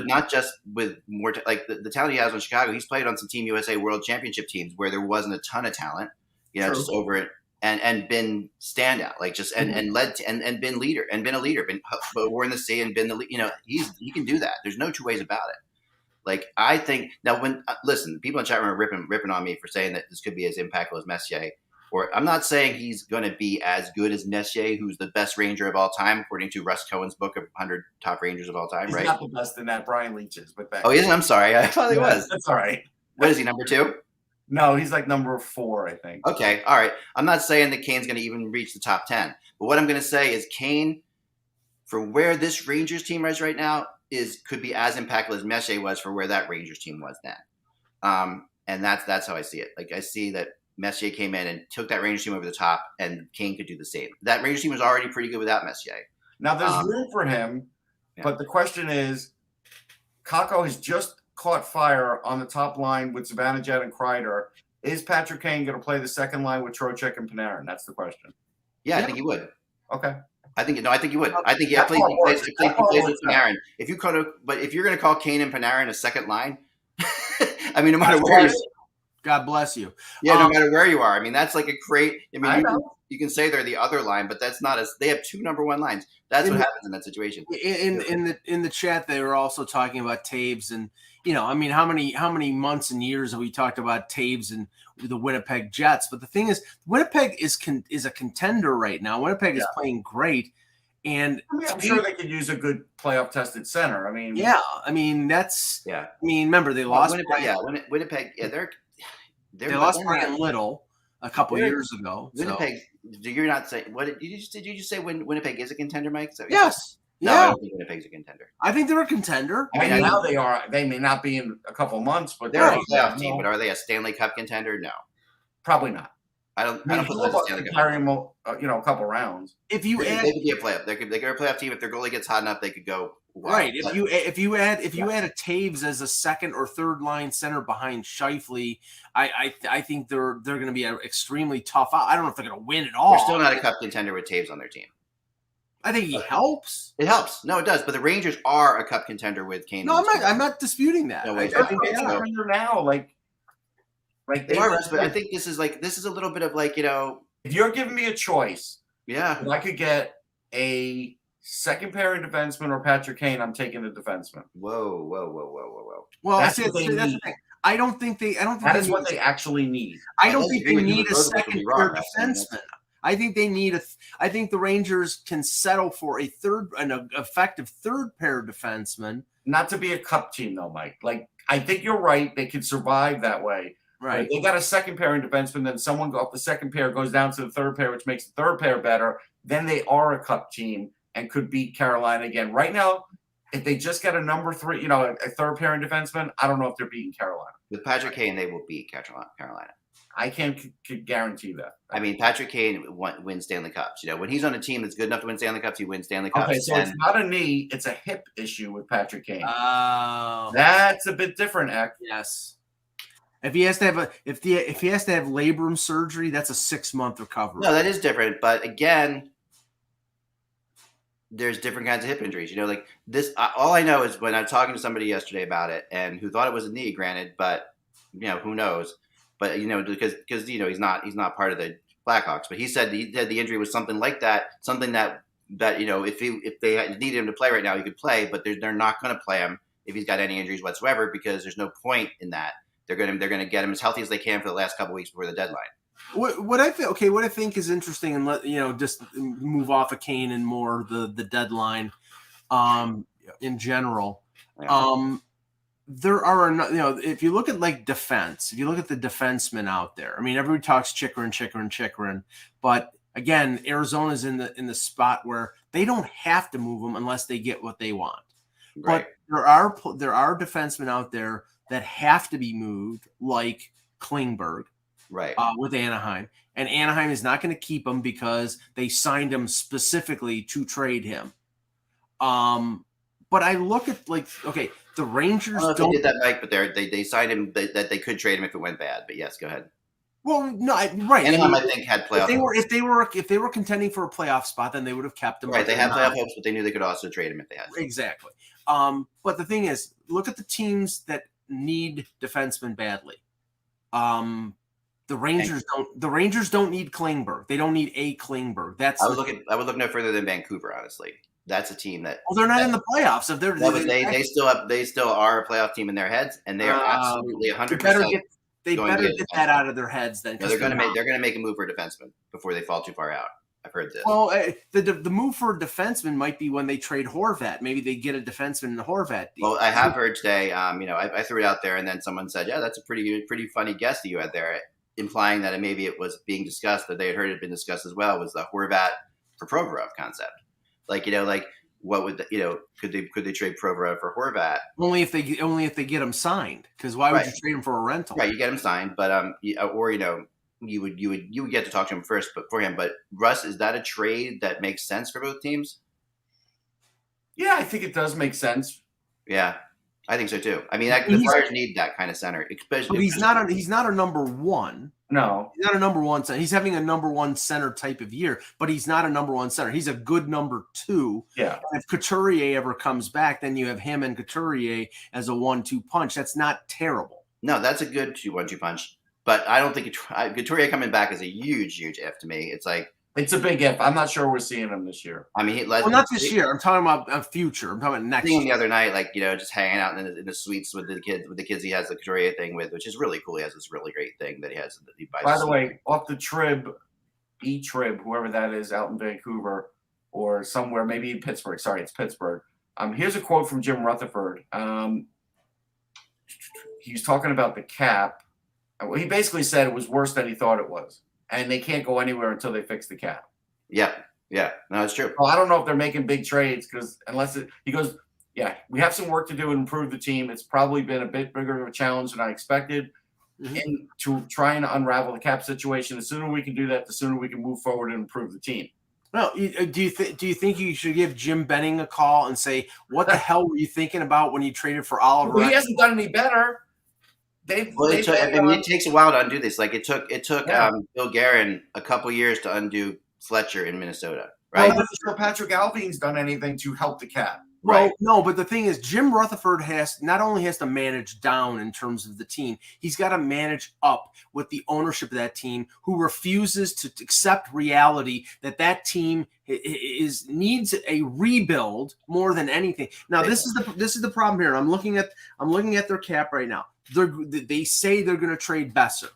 with more like the talent he has in Chicago. He's played on some Team USA World Championship teams where there wasn't a ton of talent, just over it, and been standout, like just and led to, and been leader and been a leader, been worn the sea and been the he can do that. There's no two ways about it. Like I think now when listen, people in chat room are ripping on me for saying that this could be as impactful as Messier. Or I'm not saying he's going to be as good as Messier, who's the best Ranger of all time, according to Russ Cohen's book of 100 top Rangers of all time, right? He's not the best in that. Brian Leach is, but oh, he isn't? I'm sorry. I thought he was. That's all right. What is he, number 2? No, he's like number 4, I think. Okay, all right. I'm not saying that Kane's going to even reach the top 10. But what I'm going to say is Kane, for where this Rangers team is right now, could be as impactful as Messier was for where that Rangers team was then. And that's how I see it. Like I see that Messier came in and took that Rangers team over the top, and Kane could do the same. That Rangers team was already pretty good without Messier. Now, there's room for him, but the question is, Kakko has just caught fire on the top line with Zibanejad and Kreider. Is Patrick Kane going to play the second line with Trocheck and Panarin? That's the question. Yeah, I think he would. Okay. I think he would. I think he plays with Panarin. If you're going to call Kane and Panarin a second line, I mean, no matter where. God bless you. Yeah, no matter where you are. I mean, that's like a great. I mean, you can say they're the other line, but that's not as. They have 2 number 1 lines. That's what happens in that situation. In the chat, they were also talking about Taves, and I mean, how many months and years have we talked about Taves and the Winnipeg Jets? But the thing is, Winnipeg is a contender right now. Winnipeg is playing great. And I'm sure they could use a good playoff tested center. I mean, that's. Yeah. I mean, remember they lost. Winnipeg. Winnipeg. Yeah, they lost Brian Little a couple years ago. Winnipeg. So. You're not saying what did you just say? When Winnipeg is a contender, Mike? So, yes. No, I don't think Winnipeg's a contender. I think they're a contender. I mean, now they are. They may not be in a couple months, but they're a playoff team. But are they a Stanley Cup contender? No, probably not. I don't put them as a Stanley Cup. Carry them, a couple rounds. If you they could be a playoff. They could be a playoff team if their goalie gets hot enough. They could go wow. Right. If you add a Taves as a second or third line center behind Scheifele, I think they're going to be an extremely tough. I don't know if they're going to win at all. They're still not a cup contender with Taves on their team. I think he helps. It helps. No, it does. But the Rangers are a cup contender with Kane. No, I'm not disputing that. No, wait, I think they are now. Like they are. But I think this is a little bit of like, if you're giving me a choice, yeah, if I could get a second pairing defenseman or Patrick Kane, I'm taking the defenseman. Whoa. Well, That's that's what they the need. thing. I don't think That is what they actually need. I don't think they need a second pair wrong, defenseman. I think they need I think the Rangers can settle for an effective third pair defenseman. Not to be a cup team though, Mike. Like I think you're right. They can survive that way. Right. If they got a second pairing defenseman, then someone off the second pair goes down to the third pair, which makes the third pair better. Then they are a cup team and could beat Carolina again. Right now, if they just get a number 3, a third pairing defenseman, I don't know if they're beating Carolina. With Patrick Kane, they will beat Carolina. I can't guarantee that. I mean, Patrick Kane wins Stanley Cups. When he's on a team that's good enough to win Stanley Cups, he wins Stanley Cups. Okay, so it's not a knee; it's a hip issue with Patrick Kane. Oh, that's a bit different, Eck. Yes. If he has to have if he has to have labrum surgery, that's a 6-month recovery. No, that is different. But again, there's different kinds of hip injuries. Like this. All I know is when I was talking to somebody yesterday about it, and who thought it was a knee. Granted, but who knows. But because he's not part of the Blackhawks. But he said the injury was something like that, something that if they needed him to play right now, he could play. But they're not going to play him if he's got any injuries whatsoever because there's no point in that. They're going to get him as healthy as they can for the last couple of weeks before the deadline. What I think is interesting, and just move off of Kane and more the deadline, in general. Yeah. There are, if you look at like defense, if you look at the defensemen out there, I mean, everybody talks Chikrin, but again, Arizona's in the spot where they don't have to move them unless they get what they want. Right. But there are defensemen out there that have to be moved, like Klingberg, right, with Anaheim, and Anaheim is not going to keep him because they signed him specifically to trade him. But I look at the Rangers I don't know if they did that, Mike, but they signed him that they could trade him if it went bad. But yes, go ahead. Well, no, right. Anaheim, I think, had playoff. If they were contending for a playoff spot, then they would have kept him. Right, they had playoff hopes, but they knew they could also trade him if they had to. Exactly. But the thing is, look at the teams that need defensemen badly. The Rangers don't need Klingberg. They don't need a Klingberg. I would look no further than Vancouver, honestly. That's a team that. Well, they're not in the playoffs. If they still are a playoff team in their heads, and they are absolutely 100%. They better get that out of their heads then. No, they're going to make a move for a defenseman before they fall too far out. I've heard this. Well, the move for a defenseman might be when they trade Horvat. Maybe they get a defenseman in the Horvat deal. Well, I have heard today. I threw it out there, and then someone said, "Yeah, that's a pretty funny guess that you had there," implying that maybe it was being discussed, that they had heard it had been discussed as well. Was the Horvat for Provorov concept? What would could they trade Provorov for Horvat? Only if they get him signed. Because why would you trade him for a rental? Right, you get him signed, but you would get to talk to him first, but for him. But Russ, is that a trade that makes sense for both teams? Yeah, I think it does make sense. Yeah, I think so too. I mean, the Flyers need that kind of center, especially. But he's not a number one. No, he's not a number one center. He's having a number one center type of year, but he's not a number one center. He's a good number two. Yeah. And if Couturier ever comes back, then you have him and Couturier as a 1-2 punch. That's not terrible. No, that's a good 1-2 punch. But I don't think Couturier coming back is a huge if to me. It's a big if. I'm not sure we're seeing him this year. I mean, not this year. I'm talking about future. I'm talking about next year. The other night, just hanging out in the suites with the kids he has the Couturier thing with, which is really cool. He has this really great thing that he has. That he buys. By the way, off the Trib, whoever that is out in Vancouver or somewhere, maybe in Pittsburgh. Sorry, it's Pittsburgh. Here's a quote from Jim Rutherford. He was talking about the cap. He basically said it was worse than he thought it was. And they can't go anywhere until they fix the cap. Yeah. No, it's true. Well, I don't know if they're making big trades because he goes, yeah, we have some work to do to improve the team. It's probably been a bit bigger of a challenge than I expected. Mm-hmm. And to try and unravel the cap situation, the sooner we can do that, the sooner we can move forward and improve the team. Well, do you think you should give Jim Benning a call and say, what the hell were you thinking about when you traded for Oliver? Well, he hasn't done any better. It takes a while to undo this. Like it took Yeah. Bill Guerin a couple years to undo Fletcher in Minnesota, right? I'm not sure Patrick Alvin's done anything to help the Cap. Well, Right. no, but the thing is, Jim Rutherford not only has to manage down in terms of the team, he's got to manage up with the ownership of that team, who refuses to accept reality that team needs a rebuild more than anything. Now, this is the problem here. I'm looking at their cap right now. They say they're going to trade Besser.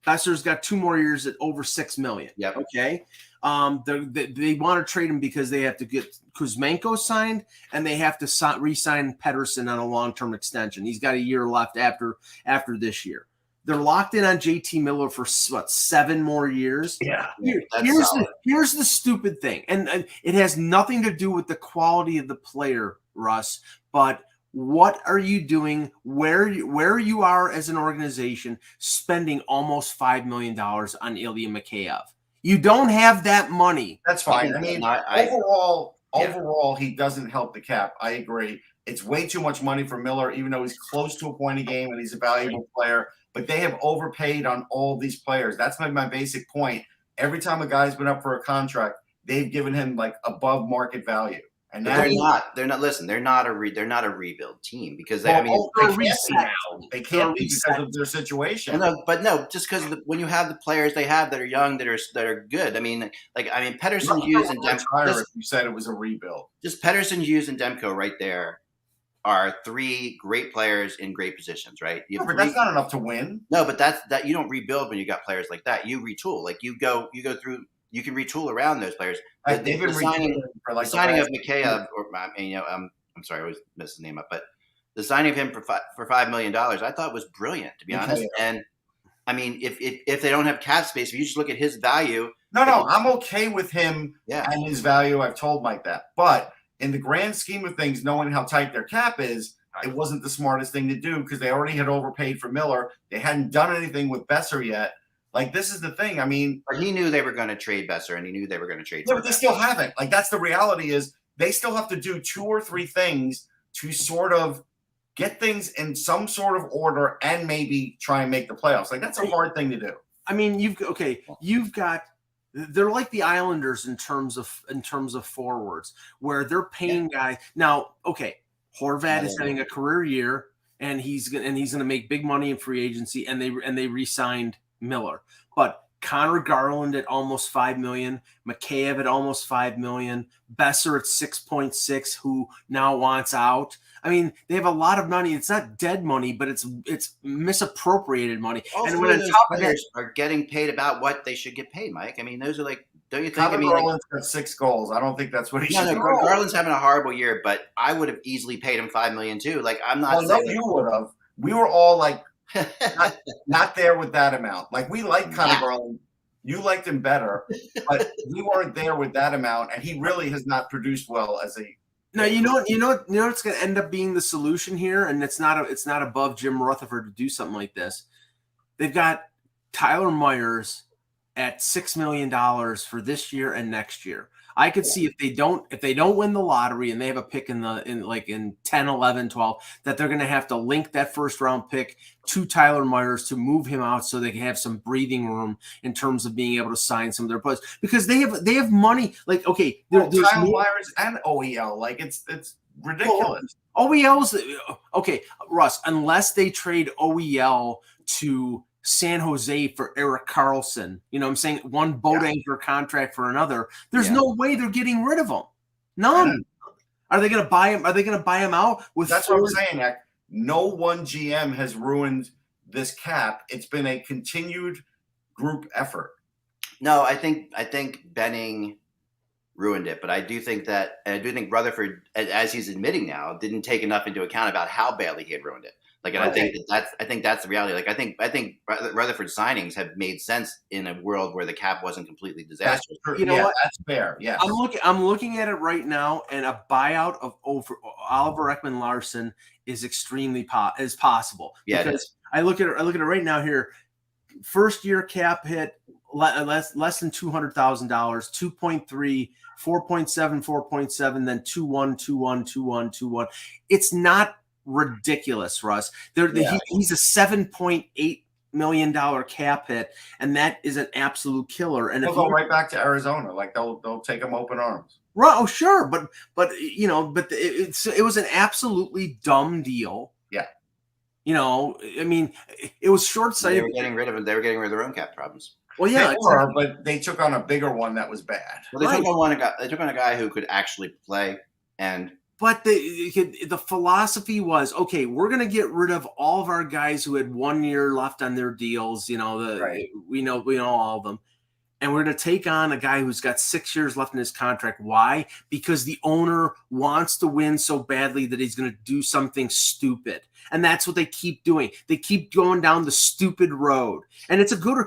Besser's got 2 more years at over $6 million. Yep. Okay. They want to trade him because they have to get Kuzmenko signed and they have to re-sign Pettersson on a long-term extension. He's got a year left after this year. They're locked in on JT Miller for 7 more years. Yeah. Here's the stupid thing, and it has nothing to do with the quality of the player, Russ, but what are you doing where you are as an organization spending almost $5 million on Ilya Mikheyev? You don't have that money. That's fine. I mean, overall, he doesn't help the Cap. I agree. It's way too much money for Miller, even though he's close to a point a game and he's a valuable player. But they have overpaid on all these players. That's my basic point. Every time a guy's been up for a contract, they've given him like above market value. And they're not. Listen, they're not a rebuild team because they can't be because of their situation. Just because when you have the players they have that are young that are good. I mean, Pettersson, Hughes, and Demko. If you said it was a rebuild, just Pettersson, Hughes, and Demko right there are 3 great players in great positions, right? But that's not enough to win. No, but that you don't rebuild when you got players like that. You retool. Like you go through. You can retool around those players. The signing of Mikheyev, I'm sorry, I always mess his name up, but the signing of him for $5 million, I thought was brilliant, to be honest. And I mean, if they don't have cap space, if you just look at his value, I'm okay with him and his value. I've told Mike that, but in the grand scheme of things, knowing how tight their cap is, it wasn't the smartest thing to do because they already had overpaid for Miller. They hadn't done anything with Besser yet. Like, this is the thing. I mean, but he knew they were going to trade Besser, and he knew they were going to trade. Yeah, but they still haven't. Like, that's the reality is they still have to do 2 or 3 things to sort of get things in some sort of order and maybe try and make the playoffs. Like, that's a hard thing to do. I mean, they're like the Islanders in terms of forwards, where they're paying guys. Now, okay, Horvat is having a career year, and he's going to make big money in free agency, and they re-signed Miller, but Connor Garland at almost $5 million, Mikheyev at almost $5 million, Besser at 6.6, who now wants out. I mean, they have a lot of money. It's not dead money, but it's misappropriated money. And when on top of that, are getting paid about what they should get paid, Mike. I mean, those are like, don't you think? Connor Garland's got 6 goals. I don't think that's what he should. No, Garland's having a horrible year, but I would have easily paid him $5 million too. Like, I'm not. Well, no, you would have. We were all like. not there with that amount. Like, we like Connor Garland. You liked him better, but we weren't there with that amount, and he really has not produced well as a. No, you know what's going to end up being the solution here, and it's not above Jim Rutherford to do something like this. They've got Tyler Myers at $6 million for this year and next year. I could see if they don't win the lottery and they have a pick in 10, 11, 12, that they're going to have to link that first round pick to Tyler Myers to move him out so they can have some breathing room in terms of being able to sign some of their players because they have money. Like, okay, Tyler Myers and OEL, like it's ridiculous. OEL's okay, Russ. Unless they trade OEL to San Jose for Erik Karlsson, you know what I'm saying? One boat anchor contract for another. There's no way they're getting rid of him. None. Are they going to buy him? Are they going to buy him out? That's what I'm saying. Nick. No one GM has ruined this cap. It's been a continued group effort. No, I think Benning ruined it, but I do think Rutherford, as he's admitting now, didn't take enough into account about how badly he had ruined it. Like, and I think that's the reality. Like, I think Rutherford's signings have made sense in a world where the cap wasn't completely disastrous. You know what? That's fair. Yeah, I'm looking at it right now, and a buyout of Oliver Ekman-Larsson is extremely possible. Yeah, because I look at it right now here. First year cap hit less than $200,000, 2.3, 4.7, 4.7, then 2.1, 2.1, 2.1, 2.1. It's not ridiculous, Russ. He's a $7.8 million cap hit, and that is an absolute killer. And they'll go right back to Arizona, like they'll take him open arms. Right? Oh, sure, but it was an absolutely dumb deal. Yeah. I mean, it was short-sighted. They were getting rid of their own cap problems. Well, yeah, they were, but they took on a bigger one that was bad. Well, they took on a guy who could actually play, but the philosophy was, okay, we're going to get rid of all of our guys who had 1 year left on their deals. We know all of them. And we're going to take on a guy who's got 6 years left in his contract. Why? Because the owner wants to win so badly that he's going to do something stupid. And that's what they keep doing. They keep going down the stupid road. And it's a good,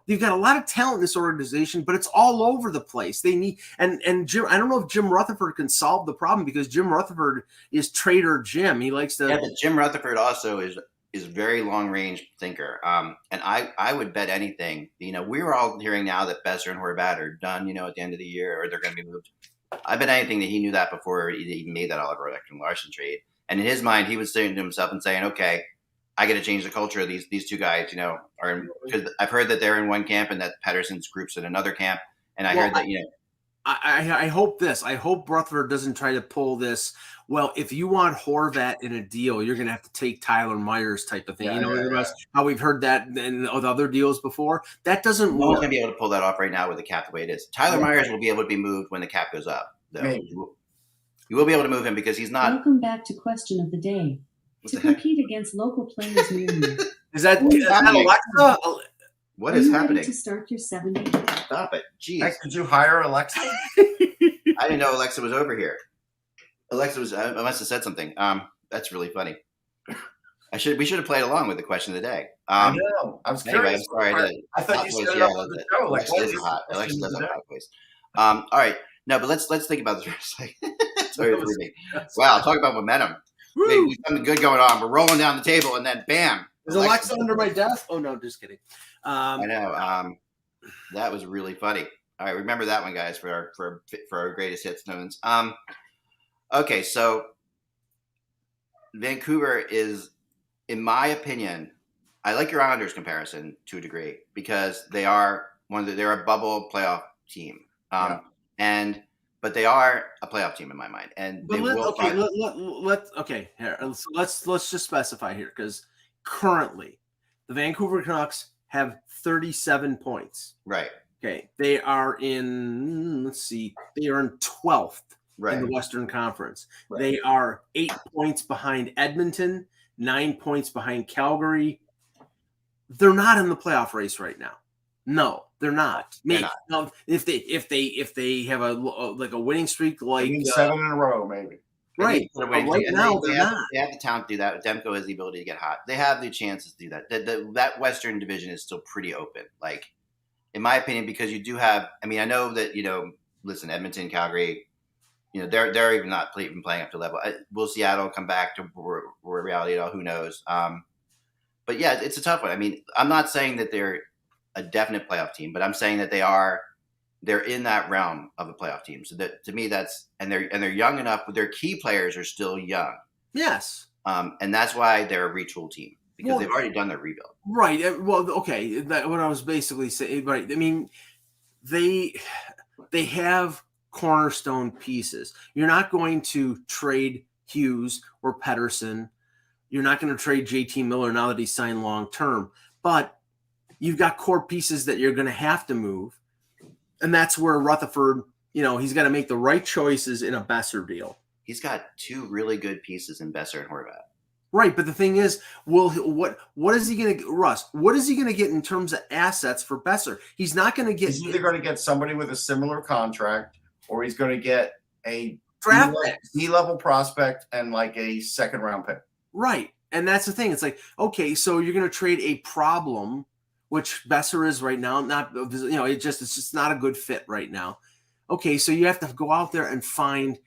they've got a lot of talent in this organization, but it's all over the place. They need, and Jim, I don't know if Jim Rutherford can solve the problem, because Jim Rutherford is Trader Jim. He likes to. Yeah, but Jim Rutherford also is very long range thinker. And I would bet anything, we were all hearing now that Besser and Horvat are done, at the end of the year, or they're going to be moved. I bet anything that he knew that before he even made that Oliver Ekman-Larsson trade. And in his mind, he was saying to himself and saying, okay, I got to change the culture of these two guys, because I've heard that they're in one camp and that Pettersson's group's in another camp. And I heard that, I hope this. I hope Rutherford doesn't try to pull this. Well, if you want Horvat in a deal, you're going to have to take Tyler Myers type of thing. How we've heard that with other deals before. That doesn't work. No one's going to be able to pull that off right now with the cap the way it is. Tyler Myers will be able to be moved when the cap goes up, though. You will be able to move him because he's not. Welcome back to Question of the Day. To compete against local players near you. Is that Alexa? What is happening? Ready to start your 70? Stop it. Jeez. Heck, did you hire Alexa? I didn't know Alexa was over here. I must have said something. That's really funny. We should have played along with the question of the day. I know. I was curious. Anyway, I'm sorry. I thought you said it up on the show. Like, Alexa does have a hot voice. All right. No, but let's think about this for a second. Sorry for me. Wow, talk about momentum. We've something good going on. We're rolling down the table, and then bam. Is Alexa under my desk? Oh no, just kidding. I know. That was really funny. All right, remember that one, guys, for our greatest hits moments. Okay, so Vancouver is, in my opinion, I like your Islanders comparison to a degree because they are they're a bubble playoff team. But they are a playoff team in my mind, and let's just specify here, because currently the Vancouver Canucks have 37 points. Right. Okay. They are in 12th in the Western Conference. Right. They are 8 points behind Edmonton, 9 points behind Calgary. They're not in the playoff race right now. No, they're not. Maybe if they have a winning streak, like 7 in a row, maybe. Right. Right now, they're not. They have the talent to do that. Demko has the ability to get hot. They have the chances to do that. That Western division is still pretty open. Like, in my opinion, because you do have. I mean, I know that listen, Edmonton, Calgary, they're even not even playing up to level. Will Seattle come back to reality at all? Who knows? But yeah, it's a tough one. I mean, I'm not saying that they're a definite playoff team, but I'm saying that they're in that realm of a playoff team. So that, to me, they're young enough, but their key players are still young. Yes. And that's why they're a retool team, because they've already done their rebuild. Right. Well, okay. What I was basically saying, right. I mean, they have cornerstone pieces. You're not going to trade Hughes or Pettersson. You're not going to trade JT Miller now that he's signed long-term, but you've got core pieces that you're going to have to move. And that's where Rutherford, he's got to make the right choices in a Besser deal. He's got two really good pieces in Besser and Horvat. Right, but the thing is, what is he going to, Russ? What is he going to get in terms of assets for Besser? He's not going to get. He's either going to get somebody with a similar contract, or he's going to get a draft D-level prospect and like a second-round pick. Right, and that's the thing. It's like, okay, so you're going to trade a problem, which Besser is right now. It's just not a good fit right now. Okay, so you have to go out there and find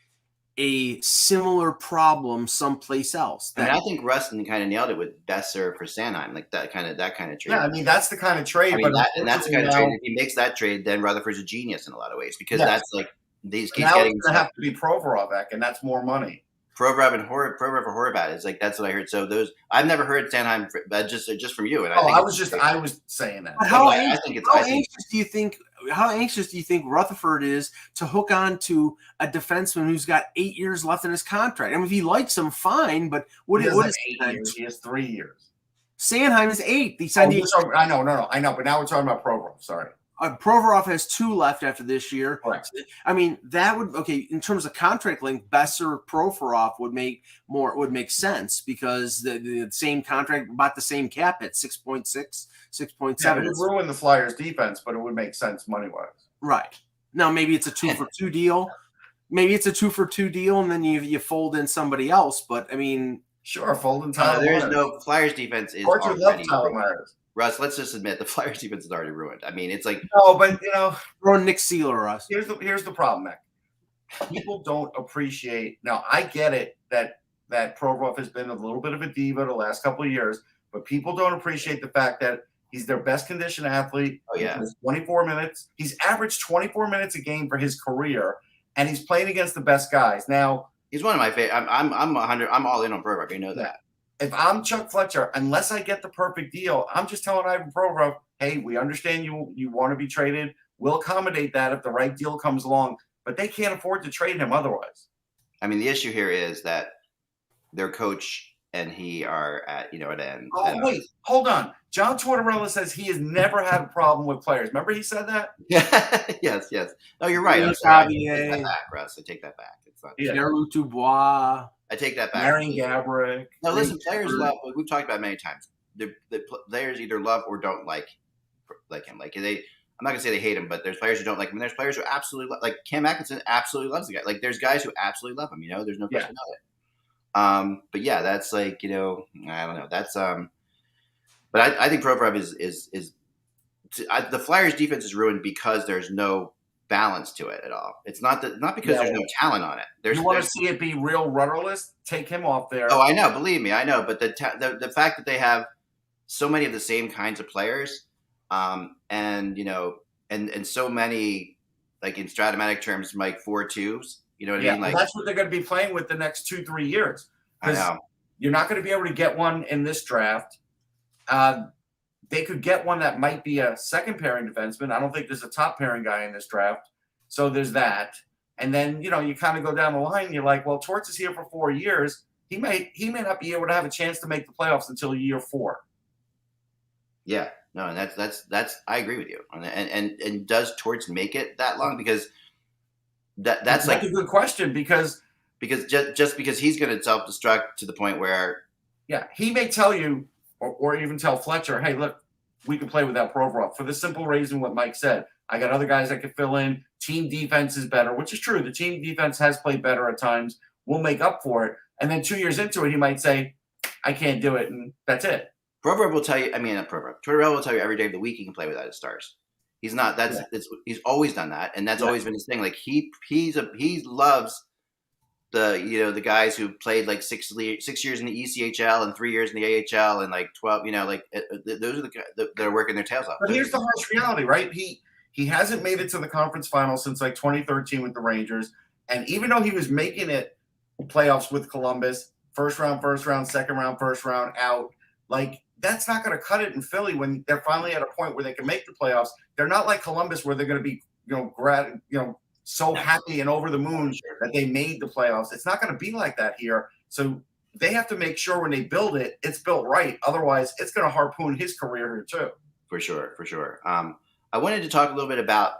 a similar problem someplace else. I mean, I think Rustin kind of nailed it with Besser for Sanheim, like that kind of trade. Yeah, I mean that's the kind of trade. I mean, but that's the kind of trade. If he makes that trade, then Rutherford's a genius in a lot of ways because that's like he's now getting. It's going to have to be Provorov, and that's more money. Provorov and Provorov for Horvat is like that's what I heard. So those I've never heard Sanheim just from you. And I was saying that. But how anxious do you think Rutherford is to hook on to a defenseman who's got 8 years left in his contract? I mean, if he likes him, fine. But what is 8 years? He has 3 years. Sanheim is 8. He signed I know. But now we're talking about Provorov. Sorry. Provorov has 2 left after this year. Correct. I mean, that would in terms of contract length, Besser Provorov would make sense because the same contract, about the same cap at 6.6, 6.7. Yeah, it would ruin the Flyers defense, but it would make sense money wise. Right. Now maybe it's a 2-for-2 deal. Maybe it's a 2-for-2 deal, and then you fold in somebody else. But I mean, sure, fold in Tyler. There's no Flyers defense is. Of course, love Tyler Myers. Russ, let's just admit the Flyers defense is already ruined. I mean, it's like no, but throw Nick Seeler, Russ. Here's the problem, Nick. People don't appreciate. Now, I get it that Provorov has been a little bit of a diva the last couple of years, but people don't appreciate the fact that he's their best conditioned athlete. Oh yeah, 24 minutes. He's averaged 24 minutes a game for his career, and he's playing against the best guys. Now, he's one of my favorite. I'm 100. I'm all in on Provorov. You know that. If I'm Chuck Fletcher, unless I get the perfect deal, I'm just telling Ivan Provorov, hey, we understand you want to be traded. We'll accommodate that if the right deal comes along, but they can't afford to trade him otherwise. I mean, the issue here is that their coach and he are at an end. Oh, wait, hold on. John Tortorella says he has never had a problem with players. Remember he said that? Yes. No, you're right. I take that back, Russ. I take that back. It's not Pierre-Luc Dubois. I take that back. Marian Gaborik. No, listen, players love. We've talked about it many times. The players either love or don't like him. Like I'm not gonna say they hate him, but there's players who don't like him, and there's players who absolutely like Cam Atkinson. Absolutely loves the guy. Like there's guys who absolutely love him. There's no question about it. But yeah, that's like I don't know. That's but I think Provorov is the Flyers defense is ruined because there's no balance to it at all. It's not because there's no talent on it. You want to see it be real rudderless? Take him off there. Oh, I know. Believe me, I know. But the fact that they have so many of the same kinds of players, and so many, like in Stratomatic terms, like 4-2s. You know what I mean? Like that's what they're going to be playing with the next 2-3 years. I know. You're not going to be able to get one in this draft. They could get one that might be a second pairing defenseman. I don't think there's a top pairing guy in this draft. So there's that. And then, you kind of go down the line. You're like, well, Torts is here for 4 years. He may not be able to have a chance to make the playoffs until year 4. Yeah, no, and that's I agree with you. And does Torts make it that long? Because that's like a good question because just because he's going to self-destruct to the point where he may tell you or even tell Fletcher, hey, look, we can play without Provorov for the simple reason what Mike said. I got other guys that can fill in. Team defense is better, which is true. The team defense has played better at times. We'll make up for it. And then 2 years into it, he might say, I can't do it, and that's it. Provorov will tell you. I mean, not Provorov. Tortorella will tell you every day of the week he can play without his stars. He's not. He's always done that, and that's always been his thing. Like he loves the guys who played like 6 years in the ECHL and 3 years in the AHL and like 12. Those are the guys that are working their tails off. But here's the harsh reality, right? He hasn't made it to the conference final since like 2013 with the Rangers, and even though he was making it playoffs with Columbus, first round, second round, first round out, like. That's not going to cut it in Philly when they're finally at a point where they can make the playoffs. They're not like Columbus where they're going to be, so happy and over the moon that they made the playoffs. It's not going to be like that here. So they have to make sure when they build it, it's built right. Otherwise, it's going to harpoon his career here too. For sure. I wanted to talk a little bit about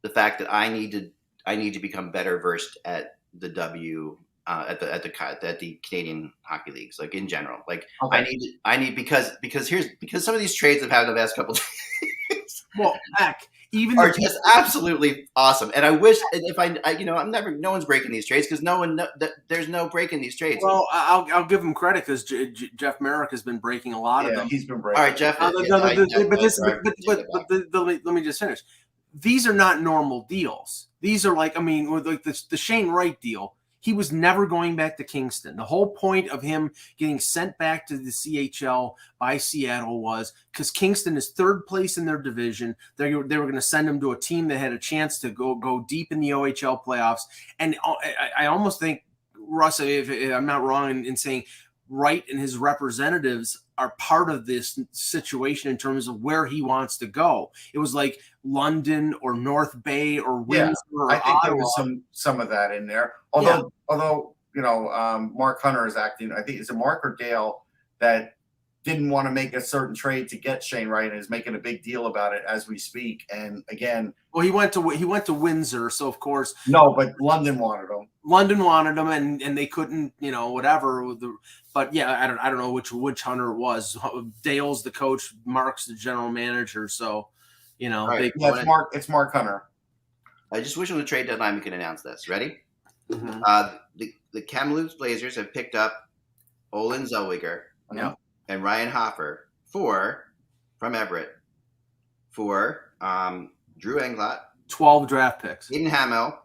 the fact that I need to become better versed at the at the Canadian hockey leagues, like in general. Like okay. I need because some of these trades I've had in the past couple of days. Well, heck, even are just absolutely awesome. And I wish if no one's breaking these trades because there's no breaking these trades. Well, I'll give him credit because Jeff Merrick has been breaking a lot of them. He's been breaking. All right, Jeff. But let me just finish. These are not normal deals. These are like, with like the Shane Wright deal. he was never going back to Kingston. The whole point of him getting sent back to the CHL by Seattle was because Kingston is third place in their division. They were going to send him to a team that had a chance to go deep in the OHL playoffs. And I almost think, Russ, if I'm not wrong in saying Wright and his representatives are part of this situation in terms of where he wants to go. It was like London or North Bay or Windsor. Or I think Ottawa. there was some of that in there. Although Mark Hunter is acting. I think it's a Mark or Dale that didn't want to make a certain trade to get Shane Wright and is making a big deal about it as we speak. And again, well, he went to Windsor, so of course no, but London wanted him. London wanted him, and they couldn't, whatever. But yeah, I don't know which Hunter it was. Dale's the coach, Mark's the general manager. So, Right. It's Mark Hunter. I just wish on the trade deadline we could announce this. Ready? Mm-hmm. The Kamloops Blazers have picked up Olin Zellweger and Ryan Hoffer from Everett for Drew Englot, 12 draft picks. Aiden Hamel,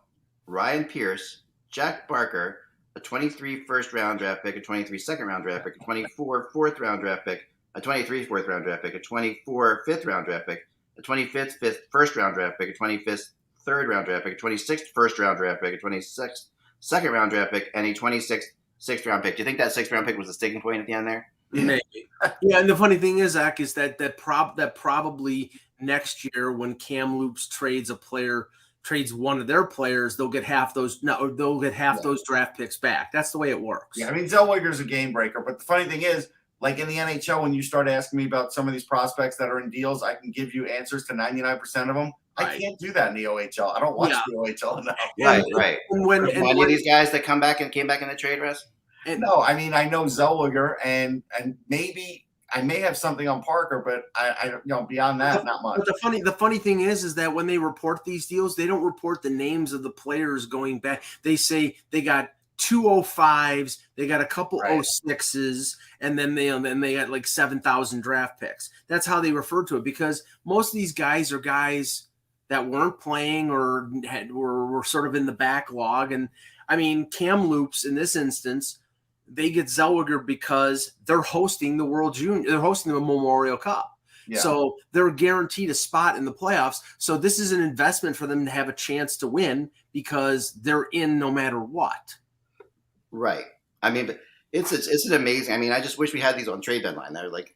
Ryan Pierce, Jack Barker, a 23 first-round draft pick, a 23 second-round draft pick, a 24 fourth-round draft pick, a 23 fourth-round draft pick, a 24 fifth-round draft pick, a 25th first-round draft pick, a 25th third-round draft pick, a 26th first-round draft pick, a 26th second-round draft pick, and a 26th sixth-round pick. Do you think that sixth-round pick was the sticking point at the end there? Maybe. Yeah, and the funny thing is, Zach, is that probably next year when Kamloops trades one of their players, they'll get half those. No, they'll get half those draft picks back. That's the way it works. Yeah, I mean Zellweger's a game breaker, but the funny thing is, like in the NHL, when you start asking me about some of these prospects that are in deals, I can give you answers to 99% of them. Right. I can't do that in the OHL. I don't watch the OHL enough. Right. And when any of these guys that came back in the trade, Russ? No, I mean I know Zellweger and maybe I may have something on Parker, but I beyond that, not much. But the funny thing is that when they report these deals, they don't report the names of the players going back. They say they got 205s, they got a couple 06s, and then they got like 7,000 draft picks. That's how they refer to it, because most of these guys are guys that weren't playing or were sort of in the backlog. And I mean, Kamloops in this instance, they get Zellweger because they're hosting the World Junior. They're hosting the Memorial Cup. Yeah. So they're guaranteed a spot in the playoffs. So this is an investment for them to have a chance to win because they're in no matter what. Right. I mean, but it's an amazing. I mean, I just wish we had these on trade deadline. They're like,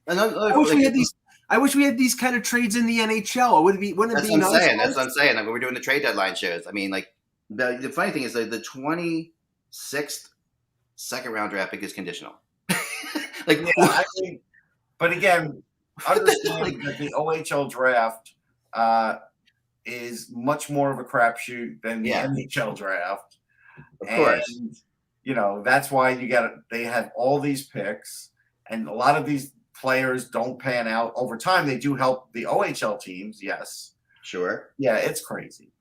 I wish we had these kind of trades in the NHL. Wouldn't it be nice? That's what I'm saying. Like, when we're doing the trade deadline shows, I mean, like the funny thing is the 26th second round draft pick is conditional. But again, understand that the OHL draft is much more of a crapshoot than the NHL draft. Of course. And, that's why they have all these picks, and a lot of these players don't pan out over time. They do help the OHL teams. Yes. Sure. Yeah. It's crazy.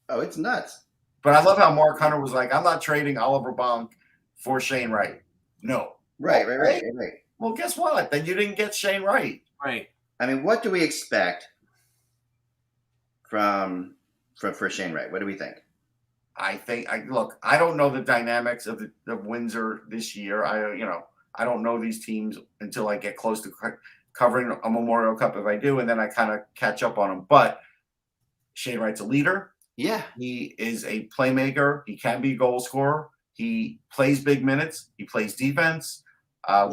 Oh, it's nuts. But I love how Mark Hunter was like, I'm not trading Oliver Bonk for Shane Wright. No. Right. Well, guess what? Then you didn't get Shane Wright. Right. I mean, what do we expect for Shane Wright? What do we think? I don't know the dynamics of Windsor this year. I don't know these teams until I get close to covering a Memorial Cup. If I do, and then I kind of catch up on them. But Shane Wright's a leader. Yeah. He is a playmaker. He can be a goal scorer. He plays big minutes. He plays defense.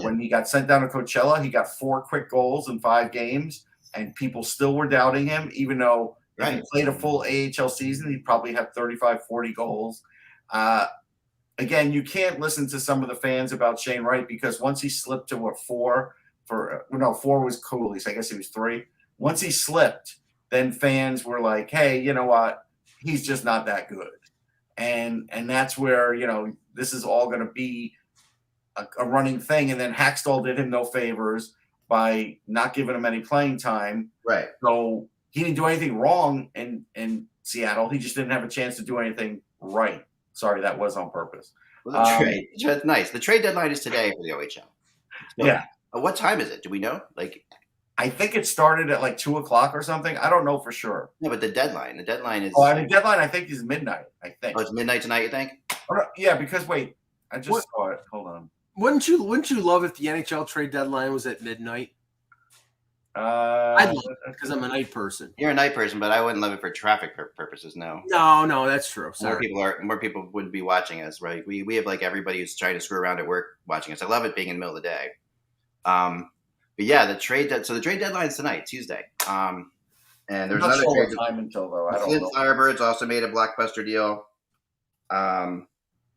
When he got sent down to Coachella, he got 4 quick goals in 5 games, and people still were doubting him, even though if he played a full AHL season, he'd probably have 35, 40 goals. Again, you can't listen to some of the fans about Shane Wright, because once he slipped to 4 was Cooley, so I guess he was 3. Once he slipped, then fans were like, hey, you know what? He's just not that good. And that's where, this is all going to be a running thing. And then Hackstall did him no favors by not giving him any playing time. Right. So he didn't do anything wrong in Seattle. He just didn't have a chance to do anything right. Sorry, that was on purpose. Well, the trade, that's nice. The trade deadline is today for the OHL. So, yeah. What time is it? Do we know? I think it started at like 2:00 or something. I don't know for sure. No, but the deadline is. Oh, I mean, deadline I think is midnight. I think. Oh, it's midnight tonight. You think? Oh, no, yeah, because wait, I just saw it. Hold on. Wouldn't you love if the NHL trade deadline was at midnight? I'd love it because I'm a night person. You're a night person, but I wouldn't love it for traffic purposes. No. No, that's true. Sorry. More people wouldn't be watching us, right? We have like everybody who's trying to screw around at work watching us. I love it being in the middle of the day. But yeah, the trade deadline is tonight, Tuesday. And there's another trade time until though. I don't Flint know. Firebirds also made a blockbuster deal.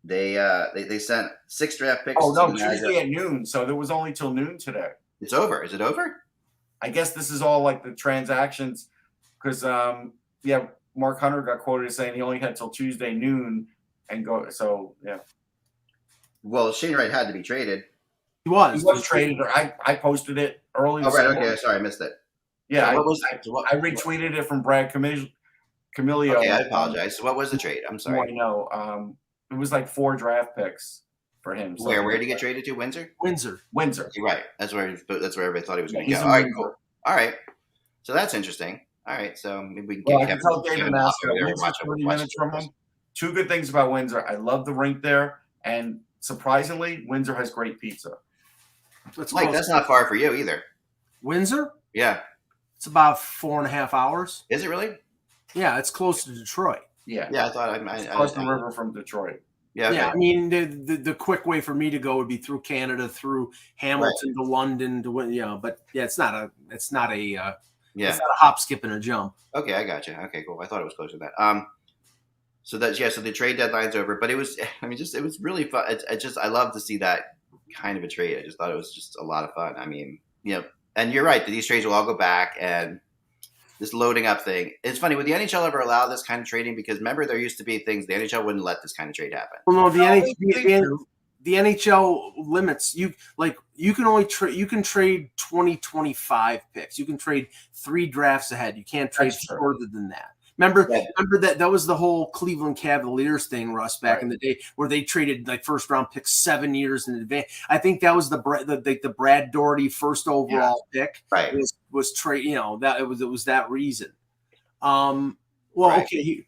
They sent 6 draft picks. Oh no, Tuesday at noon. So there was only till noon today. It's over. Is it over? I guess this is all like the transactions because Mark Hunter got quoted as saying he only had till Tuesday noon and go. So yeah. Well, Shane Wright had to be traded. He was traded. I posted it early. Oh right, okay. Sorry, I missed it. Yeah, I retweeted it from Brad Camilio. Okay, I apologize. So what was the trade? I'm sorry. I know. It was like 4 draft picks for him. So where did he get traded to? Windsor. You're right. That's where everybody thought he was going to go. All right, cool. All right. So that's interesting. All right. So maybe we can get Kevin. Tell David Windsor 30 minutes from him. 2 good things about Windsor. I love the rink there, and surprisingly, Windsor has great pizza. Mike, that's not far for you either. Windsor? Yeah. It's about 4.5 hours. Is it really? Yeah, it's close to Detroit. Yeah. Yeah, I thought it's across the river from Detroit. Yeah. Okay. Yeah, I mean the quick way for me to go would be through Canada, through Hamilton to London but it's not a it's not a hop, skip, and a jump. Okay, I got you. Okay, cool. I thought it was closer to that. So the trade deadline's over, but it was really fun. I love to see that kind of a trade. I just thought it was just a lot of fun. I mean, and you're right that these trades will all go back and this loading up thing. It's funny. Would the NHL ever allow this kind of trading? Because remember, there used to be things the NHL wouldn't let this kind of trade happen. Well, no, the NHL limits you can only trade. You can trade 2025 picks. You can trade 3 drafts ahead. You can't trade further than that. Remember that was the whole Cleveland Cavaliers thing, Russ, back in the day, where they traded like first round picks 7 years in advance. I think that was the Brad Doherty first overall pick. Right. Was trade. That it was that reason. Okay.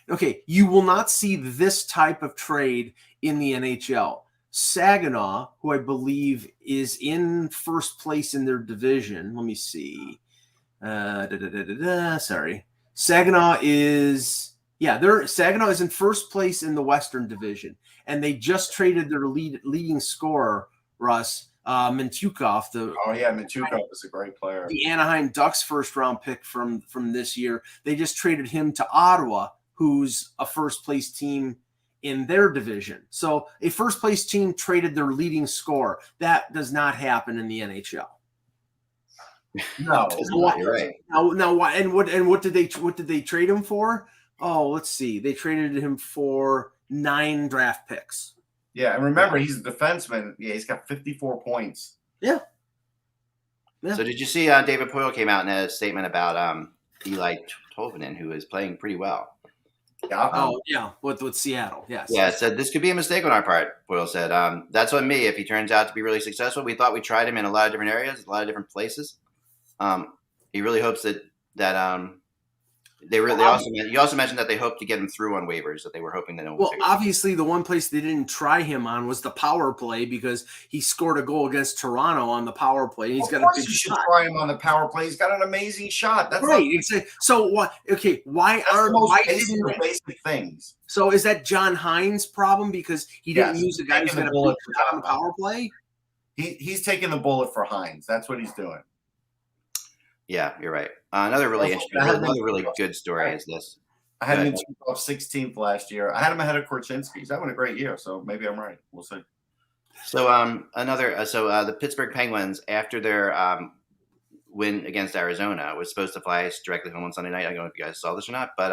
Okay. You will not see this type of trade in the NHL. Saginaw, who I believe is in first place in their division. Let me see. Sorry. Saginaw is in first place in the Western Division, and they just traded their leading scorer, Russ Mintyukov. Mintyukov is a great player. The Anaheim Ducks first round pick from this year. They just traded him to Ottawa, who's a first place team in their division. So a first place team traded their leading scorer. That does not happen in the NHL. No, you're right. Now, why? And what did they trade him for? Oh, let's see. They traded him for 9 draft picks. Yeah, and remember, he's a defenseman. Yeah, he's got 54 points. Yeah. So did you see David Poile came out in a statement about Eli Tolvanen, who is playing pretty well? Yeah. With Seattle. Yes. Yeah, said this could be a mistake on our part. Poile said, "That's on me. If he turns out to be really successful, we thought we tried him in a lot of different areas, a lot of different places. He really hopes that he also mentioned that they hope to get him through on waivers, that they were hoping that. Well, obviously, the one place they didn't try him on was the power play because he scored a goal against Toronto on the power play. And he's got a big shot. Should try him on the power play. He's got an amazing shot. That's right. Exactly. So what? Okay, why basic things? So is that John Hines' problem because he didn't use the guy who's got a big shot on the power play? He's taking the bullet for Hines. That's what he's doing. Yeah, you're right. Another really good story is this. I had him in 16th last year. I had him ahead of Korchinski. He's having a great year, so maybe I'm right. We'll see. So the Pittsburgh Penguins, after their win against Arizona, was supposed to fly directly home on Sunday night. I don't know if you guys saw this or not, but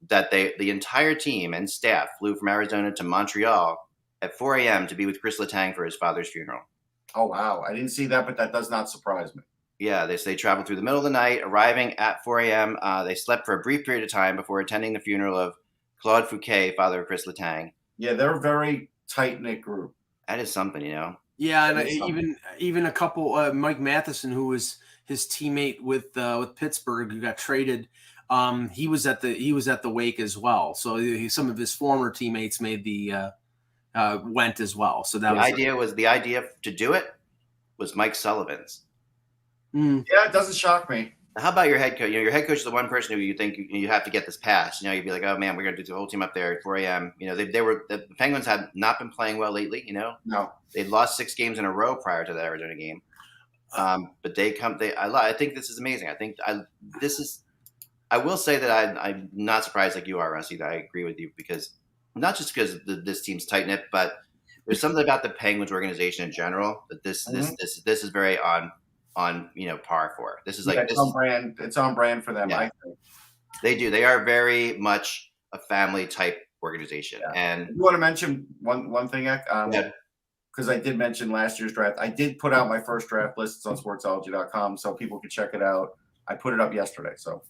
that the entire team and staff flew from Arizona to Montreal at 4 a.m. to be with Chris Letang for his father's funeral. Oh wow, I didn't see that, but that does not surprise me. Yeah, they traveled through the middle of the night, arriving at 4 a.m. They slept for a brief period of time before attending the funeral of Claude Fouquet, father of Chris Letang. Yeah, they're a very tight-knit group. That is something, Yeah, and even a couple, Mike Matheson, who was his teammate with Pittsburgh who got traded. He was at the wake as well. So some of his former teammates made the went as well. So that the idea to do it was Mike Sullivan's. Yeah, it doesn't shock me. How about your head coach? Your head coach is the one person who you think you have to get this pass. You'd be like, oh man, we're going to do the whole team up there at 4 a.m. The Penguins had not been playing well lately. No, they'd lost 6 games in a row prior to that Arizona game. But I think this is amazing. I will say that I'm not surprised like you are, Rusty, that I agree with you because not just because this team's tight knit, but there's something about the Penguins organization in general that this is very on par for. This is like it's on brand. It's on brand for them. Yeah. I think they do. They are very much a family type organization. Yeah. And you want to mention one thing, because I did mention last year's draft. I did put out my first draft list. It's on sportsology.com, so people can check it out. I put it up yesterday. So,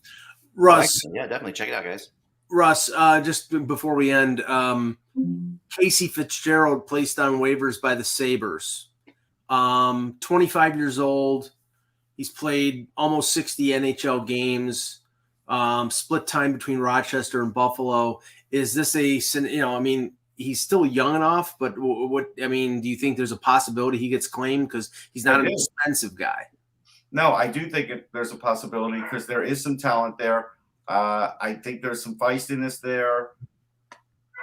Russ, yeah, definitely check it out, guys. Russ, just before we end, Casey Fitzgerald placed on waivers by the Sabres. 25 years old. He's played almost 60 NHL games, split time between Rochester and Buffalo. Is this he's still young enough, but do you think there's a possibility he gets claimed because he's not an expensive guy? No, I do think there's a possibility because there is some talent there. I think there's some feistiness there.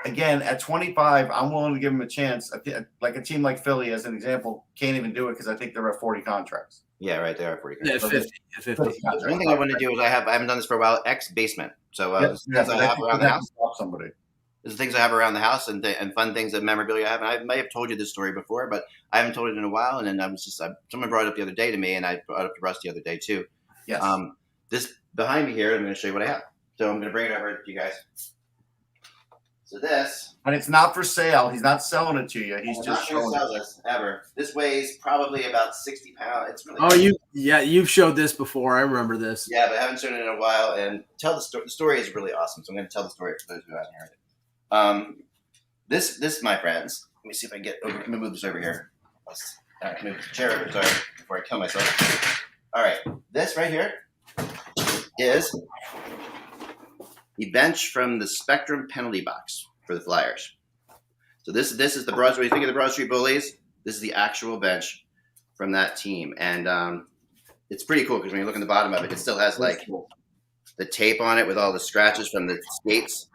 Again, at 25, I'm willing to give him a chance. Like a team like Philly, as an example, can't even do it because I think they're at 40 contracts. Yeah, right. They are 40 contracts. Yeah, 50. One thing I want to do is I haven't done this for a while. Basement. So things I have around the house. Somebody. There's the things I have around the house and fun things that memorabilia I have. And I may have told you this story before, but I haven't told it in a while. And then someone brought it up the other day to me, and I brought it up to Russ the other day too. Yes. This behind me here, I'm going to show you what I have. So I'm going to bring it over to you guys. So this, and it's not for sale. He's not selling it to you. He's just showing it. This ever. This weighs probably about 60 pounds. It's really you've showed this before. I remember this. Yeah, but I haven't shown it in a while. And tell the story. The story is really awesome. So I'm going to tell the story for those who haven't heard it. This, my friends. Let me see if I can get over. Let me move this over here. All right, move the chair over. Sorry, before I kill myself. All right, this right here is the bench from the Spectrum penalty box for the Flyers. So this is the Broad Street. When you think of the Broad Street Bullies, this is the actual bench from that team, and it's pretty cool because when you look in the bottom of it, it still has like the tape on it with all the scratches from the skates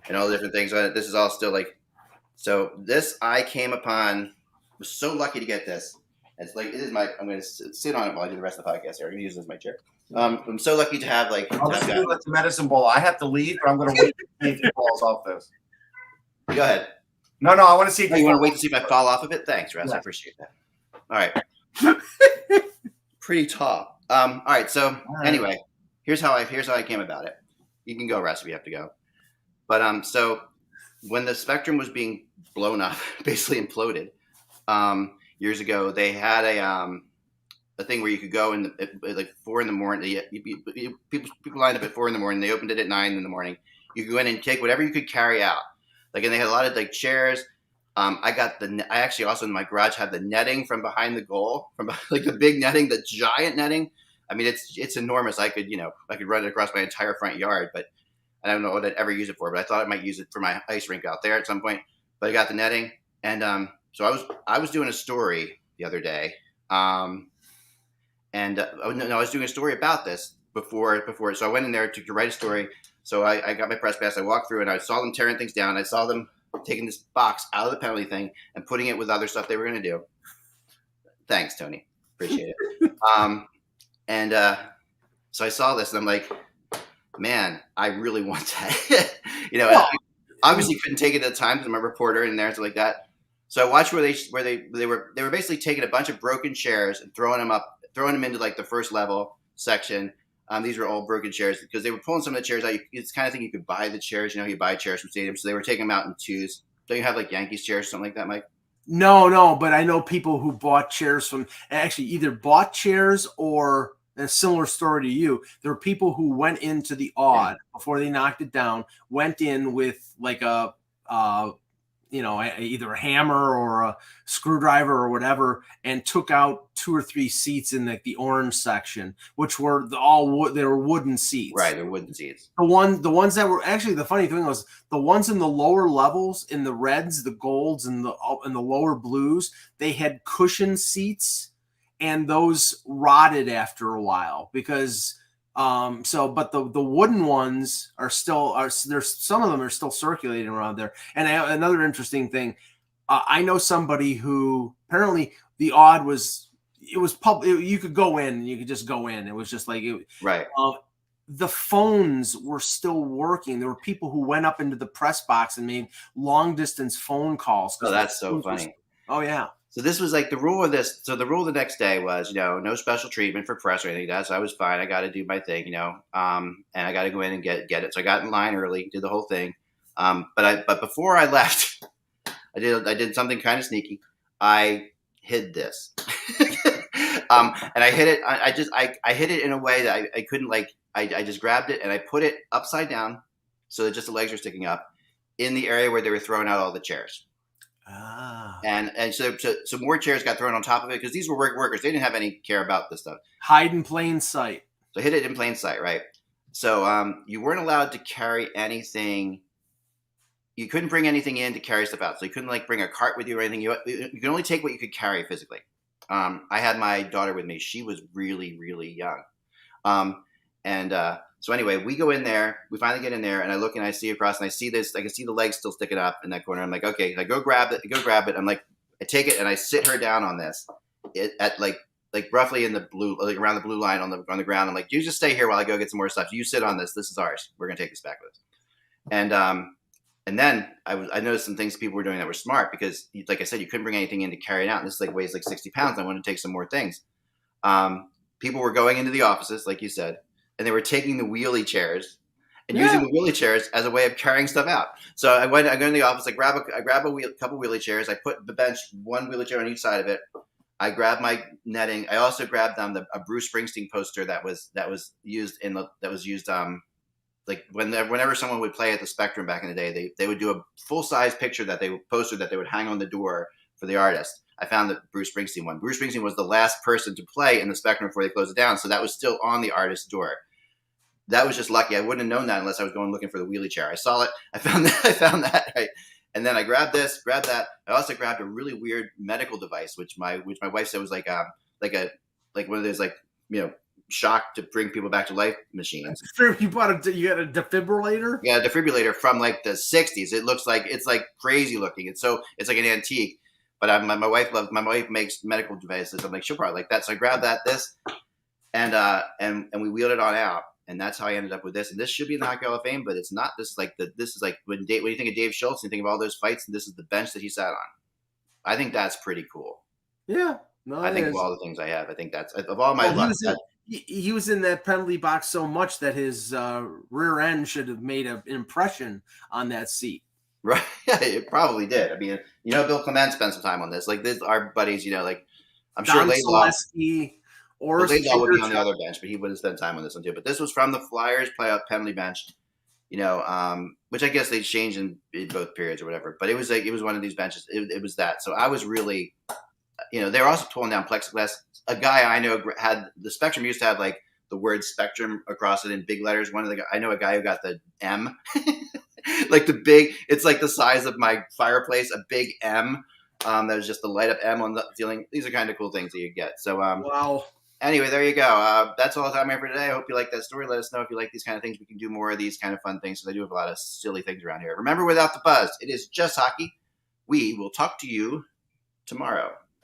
and all the different things on it. This is all still like. So this I came upon. Was so lucky to get this. It's like I'm going to sit on it while I do the rest of the podcast here. I'm going to use this as my chair. I'm so lucky to have like. Let's do the medicine ball. I have to leave, but I'm going to wait to see if it falls off this. Go ahead. No, I want to see if you want to wait to see if I fall off of it. Thanks, Russ. Yeah. I appreciate that. All right. Pretty tall. All right. So anyway, here's how I came about it. You can go, Russ, if you have to go. But so when the Spectrum was being blown up, basically imploded, years ago, they had a thing where you could go in like 4 a.m. People lined up at 4 a.m. They opened it at 9 a.m. You could go in and take whatever you could carry out. Like, and they had a lot of like chairs. I actually also in my garage had the netting from behind the goal, from like the big netting, the giant netting. I mean, it's enormous. I could run it across my entire front yard, but I don't know what I'd ever use it for. But I thought I might use it for my ice rink out there at some point. But I got the netting, and so I was doing a story the other day, I was doing a story about this before. So I went in there to write a story. So I got my press pass. I walked through and I saw them tearing things down. I saw them taking this box out of the penalty thing and putting it with other stuff they were going to do. Thanks, Tony. Appreciate it. So I saw this and I'm like, man, I really want that. I obviously couldn't take it at the time because I'm a reporter in there and stuff like that. So I watched where they were basically taking a bunch of broken chairs and throwing them into like the first level section. These were all broken chairs because they were pulling some of the chairs out. It's kind of thing you could buy the chairs. You buy chairs from stadiums. So they were taking them out in twos. Don't you have like Yankees chairs or something like that, Mike? No, but I know people who bought chairs from actually either bought chairs or a similar story to you. There were people who went into the odd before they knocked it down, went in with like a either a hammer or a screwdriver or whatever, and took out 2 or 3 seats in the orange section, which were they were wooden seats. Right, they're wooden seats. The ones that were actually, the funny thing was the ones in the lower levels, in the reds, the golds, and the lower blues, they had cushion seats, and those rotted after a while because. But the wooden ones are there's some of them are still circulating around there. And another interesting thing, I know somebody who apparently the odd was, it was public. You could go in and you could just go in. It was just like, right. The phones were still working. There were people who went up into the press box and made long distance phone calls. Oh, that's so funny. Oh yeah. So this was like the rule of this. So the rule the next day was, no special treatment for press or anything like that. So I was fine. I got to do my thing, and I got to go in and get it. So I got in line early, did the whole thing. But before I left, I did something kind of sneaky. I hid this, and I hid it. I hid it in a way that I couldn't I just grabbed it and I put it upside down, so that just the legs were sticking up in the area where they were throwing out all the chairs. And so more chairs got thrown on top of it because these were workers. They didn't have any care about this stuff. Hide in plain sight. So hid it in plain sight, right? So you weren't allowed to carry anything. You couldn't bring anything in to carry stuff out. So you couldn't bring a cart with you or anything. You could only take what you could carry physically. I had my daughter with me. She was really, really young. So anyway, we go in there, we finally get in there, and I look and I see across and I see this, I can see the legs still sticking up in that corner. I'm like, okay, I go grab it. I'm like, I take it and I sit her down on this at roughly in the blue, around the blue line on the ground. I'm like, you just stay here while I go get some more stuff. You sit on this. This is ours. We're going to take this back with us. And then I noticed some things people were doing that were smart because, like I said, you couldn't bring anything in to carry it out. And this weighs 60 pounds. I wanted to take some more things. People were going into the offices, like you said, and they were taking the wheelie chairs and using the wheelie chairs as a way of carrying stuff out. So I go into the office, I grab a couple wheelie chairs. I put the bench, one wheelie chair on each side of it. I grabbed my netting. I also grabbed a Bruce Springsteen poster that was used whenever someone would play at the Spectrum back in the day, they would do a full size picture that they would hang on the door for the artist. I found the Bruce Springsteen one. Bruce Springsteen was the last person to play in the Spectrum before they closed it down, so that was still on the artist's door. That was just lucky. I wouldn't have known that unless I was going looking for the wheelie chair. I saw it. I found that. Right. And then I grabbed that. I also grabbed a really weird medical device, which my wife said was like one of those shock to bring people back to life machines. You got a defibrillator? Yeah, a defibrillator from the 60s. It looks like it's crazy looking. It's like an antique. But my wife makes medical devices. I'm like, she'll probably like that. So I grabbed this, and we wheeled it on out. And that's how I ended up with this. And this should be in the Hockey Hall of Fame, but it's not. This is when you think of Dave Schultz, and you think of all those fights, and this is the bench that he sat on. I think that's pretty cool. Yeah. No, I think of all the things I have, I think that's of all my luck. He was in that penalty box so much that his rear end should have made an impression on that seat. Right. It probably did. I mean, Bill Clement spent some time on this. Our buddies, I'm sure Laidlaw would be on the other bench, but he would have spent time on this one too. But this was from the Flyers playoff penalty bench, which I guess they changed in both periods or whatever. But it was one of these benches. It was that. So I was really, they were also pulling down plexiglass. A guy I know had the Spectrum used to have the word Spectrum across it in big letters. I know a guy who got the M, it's the size of my fireplace, a big M. That was just the light up M on the ceiling. These are kind of cool things that you get. So, wow. Anyway, there you go. That's all the time I have for today. I hope you like that story. Let us know if you like these kind of things. We can do more of these kind of fun things. So I do have a lot of silly things around here. Remember, without the buzz, it is just hockey. We will talk to you tomorrow.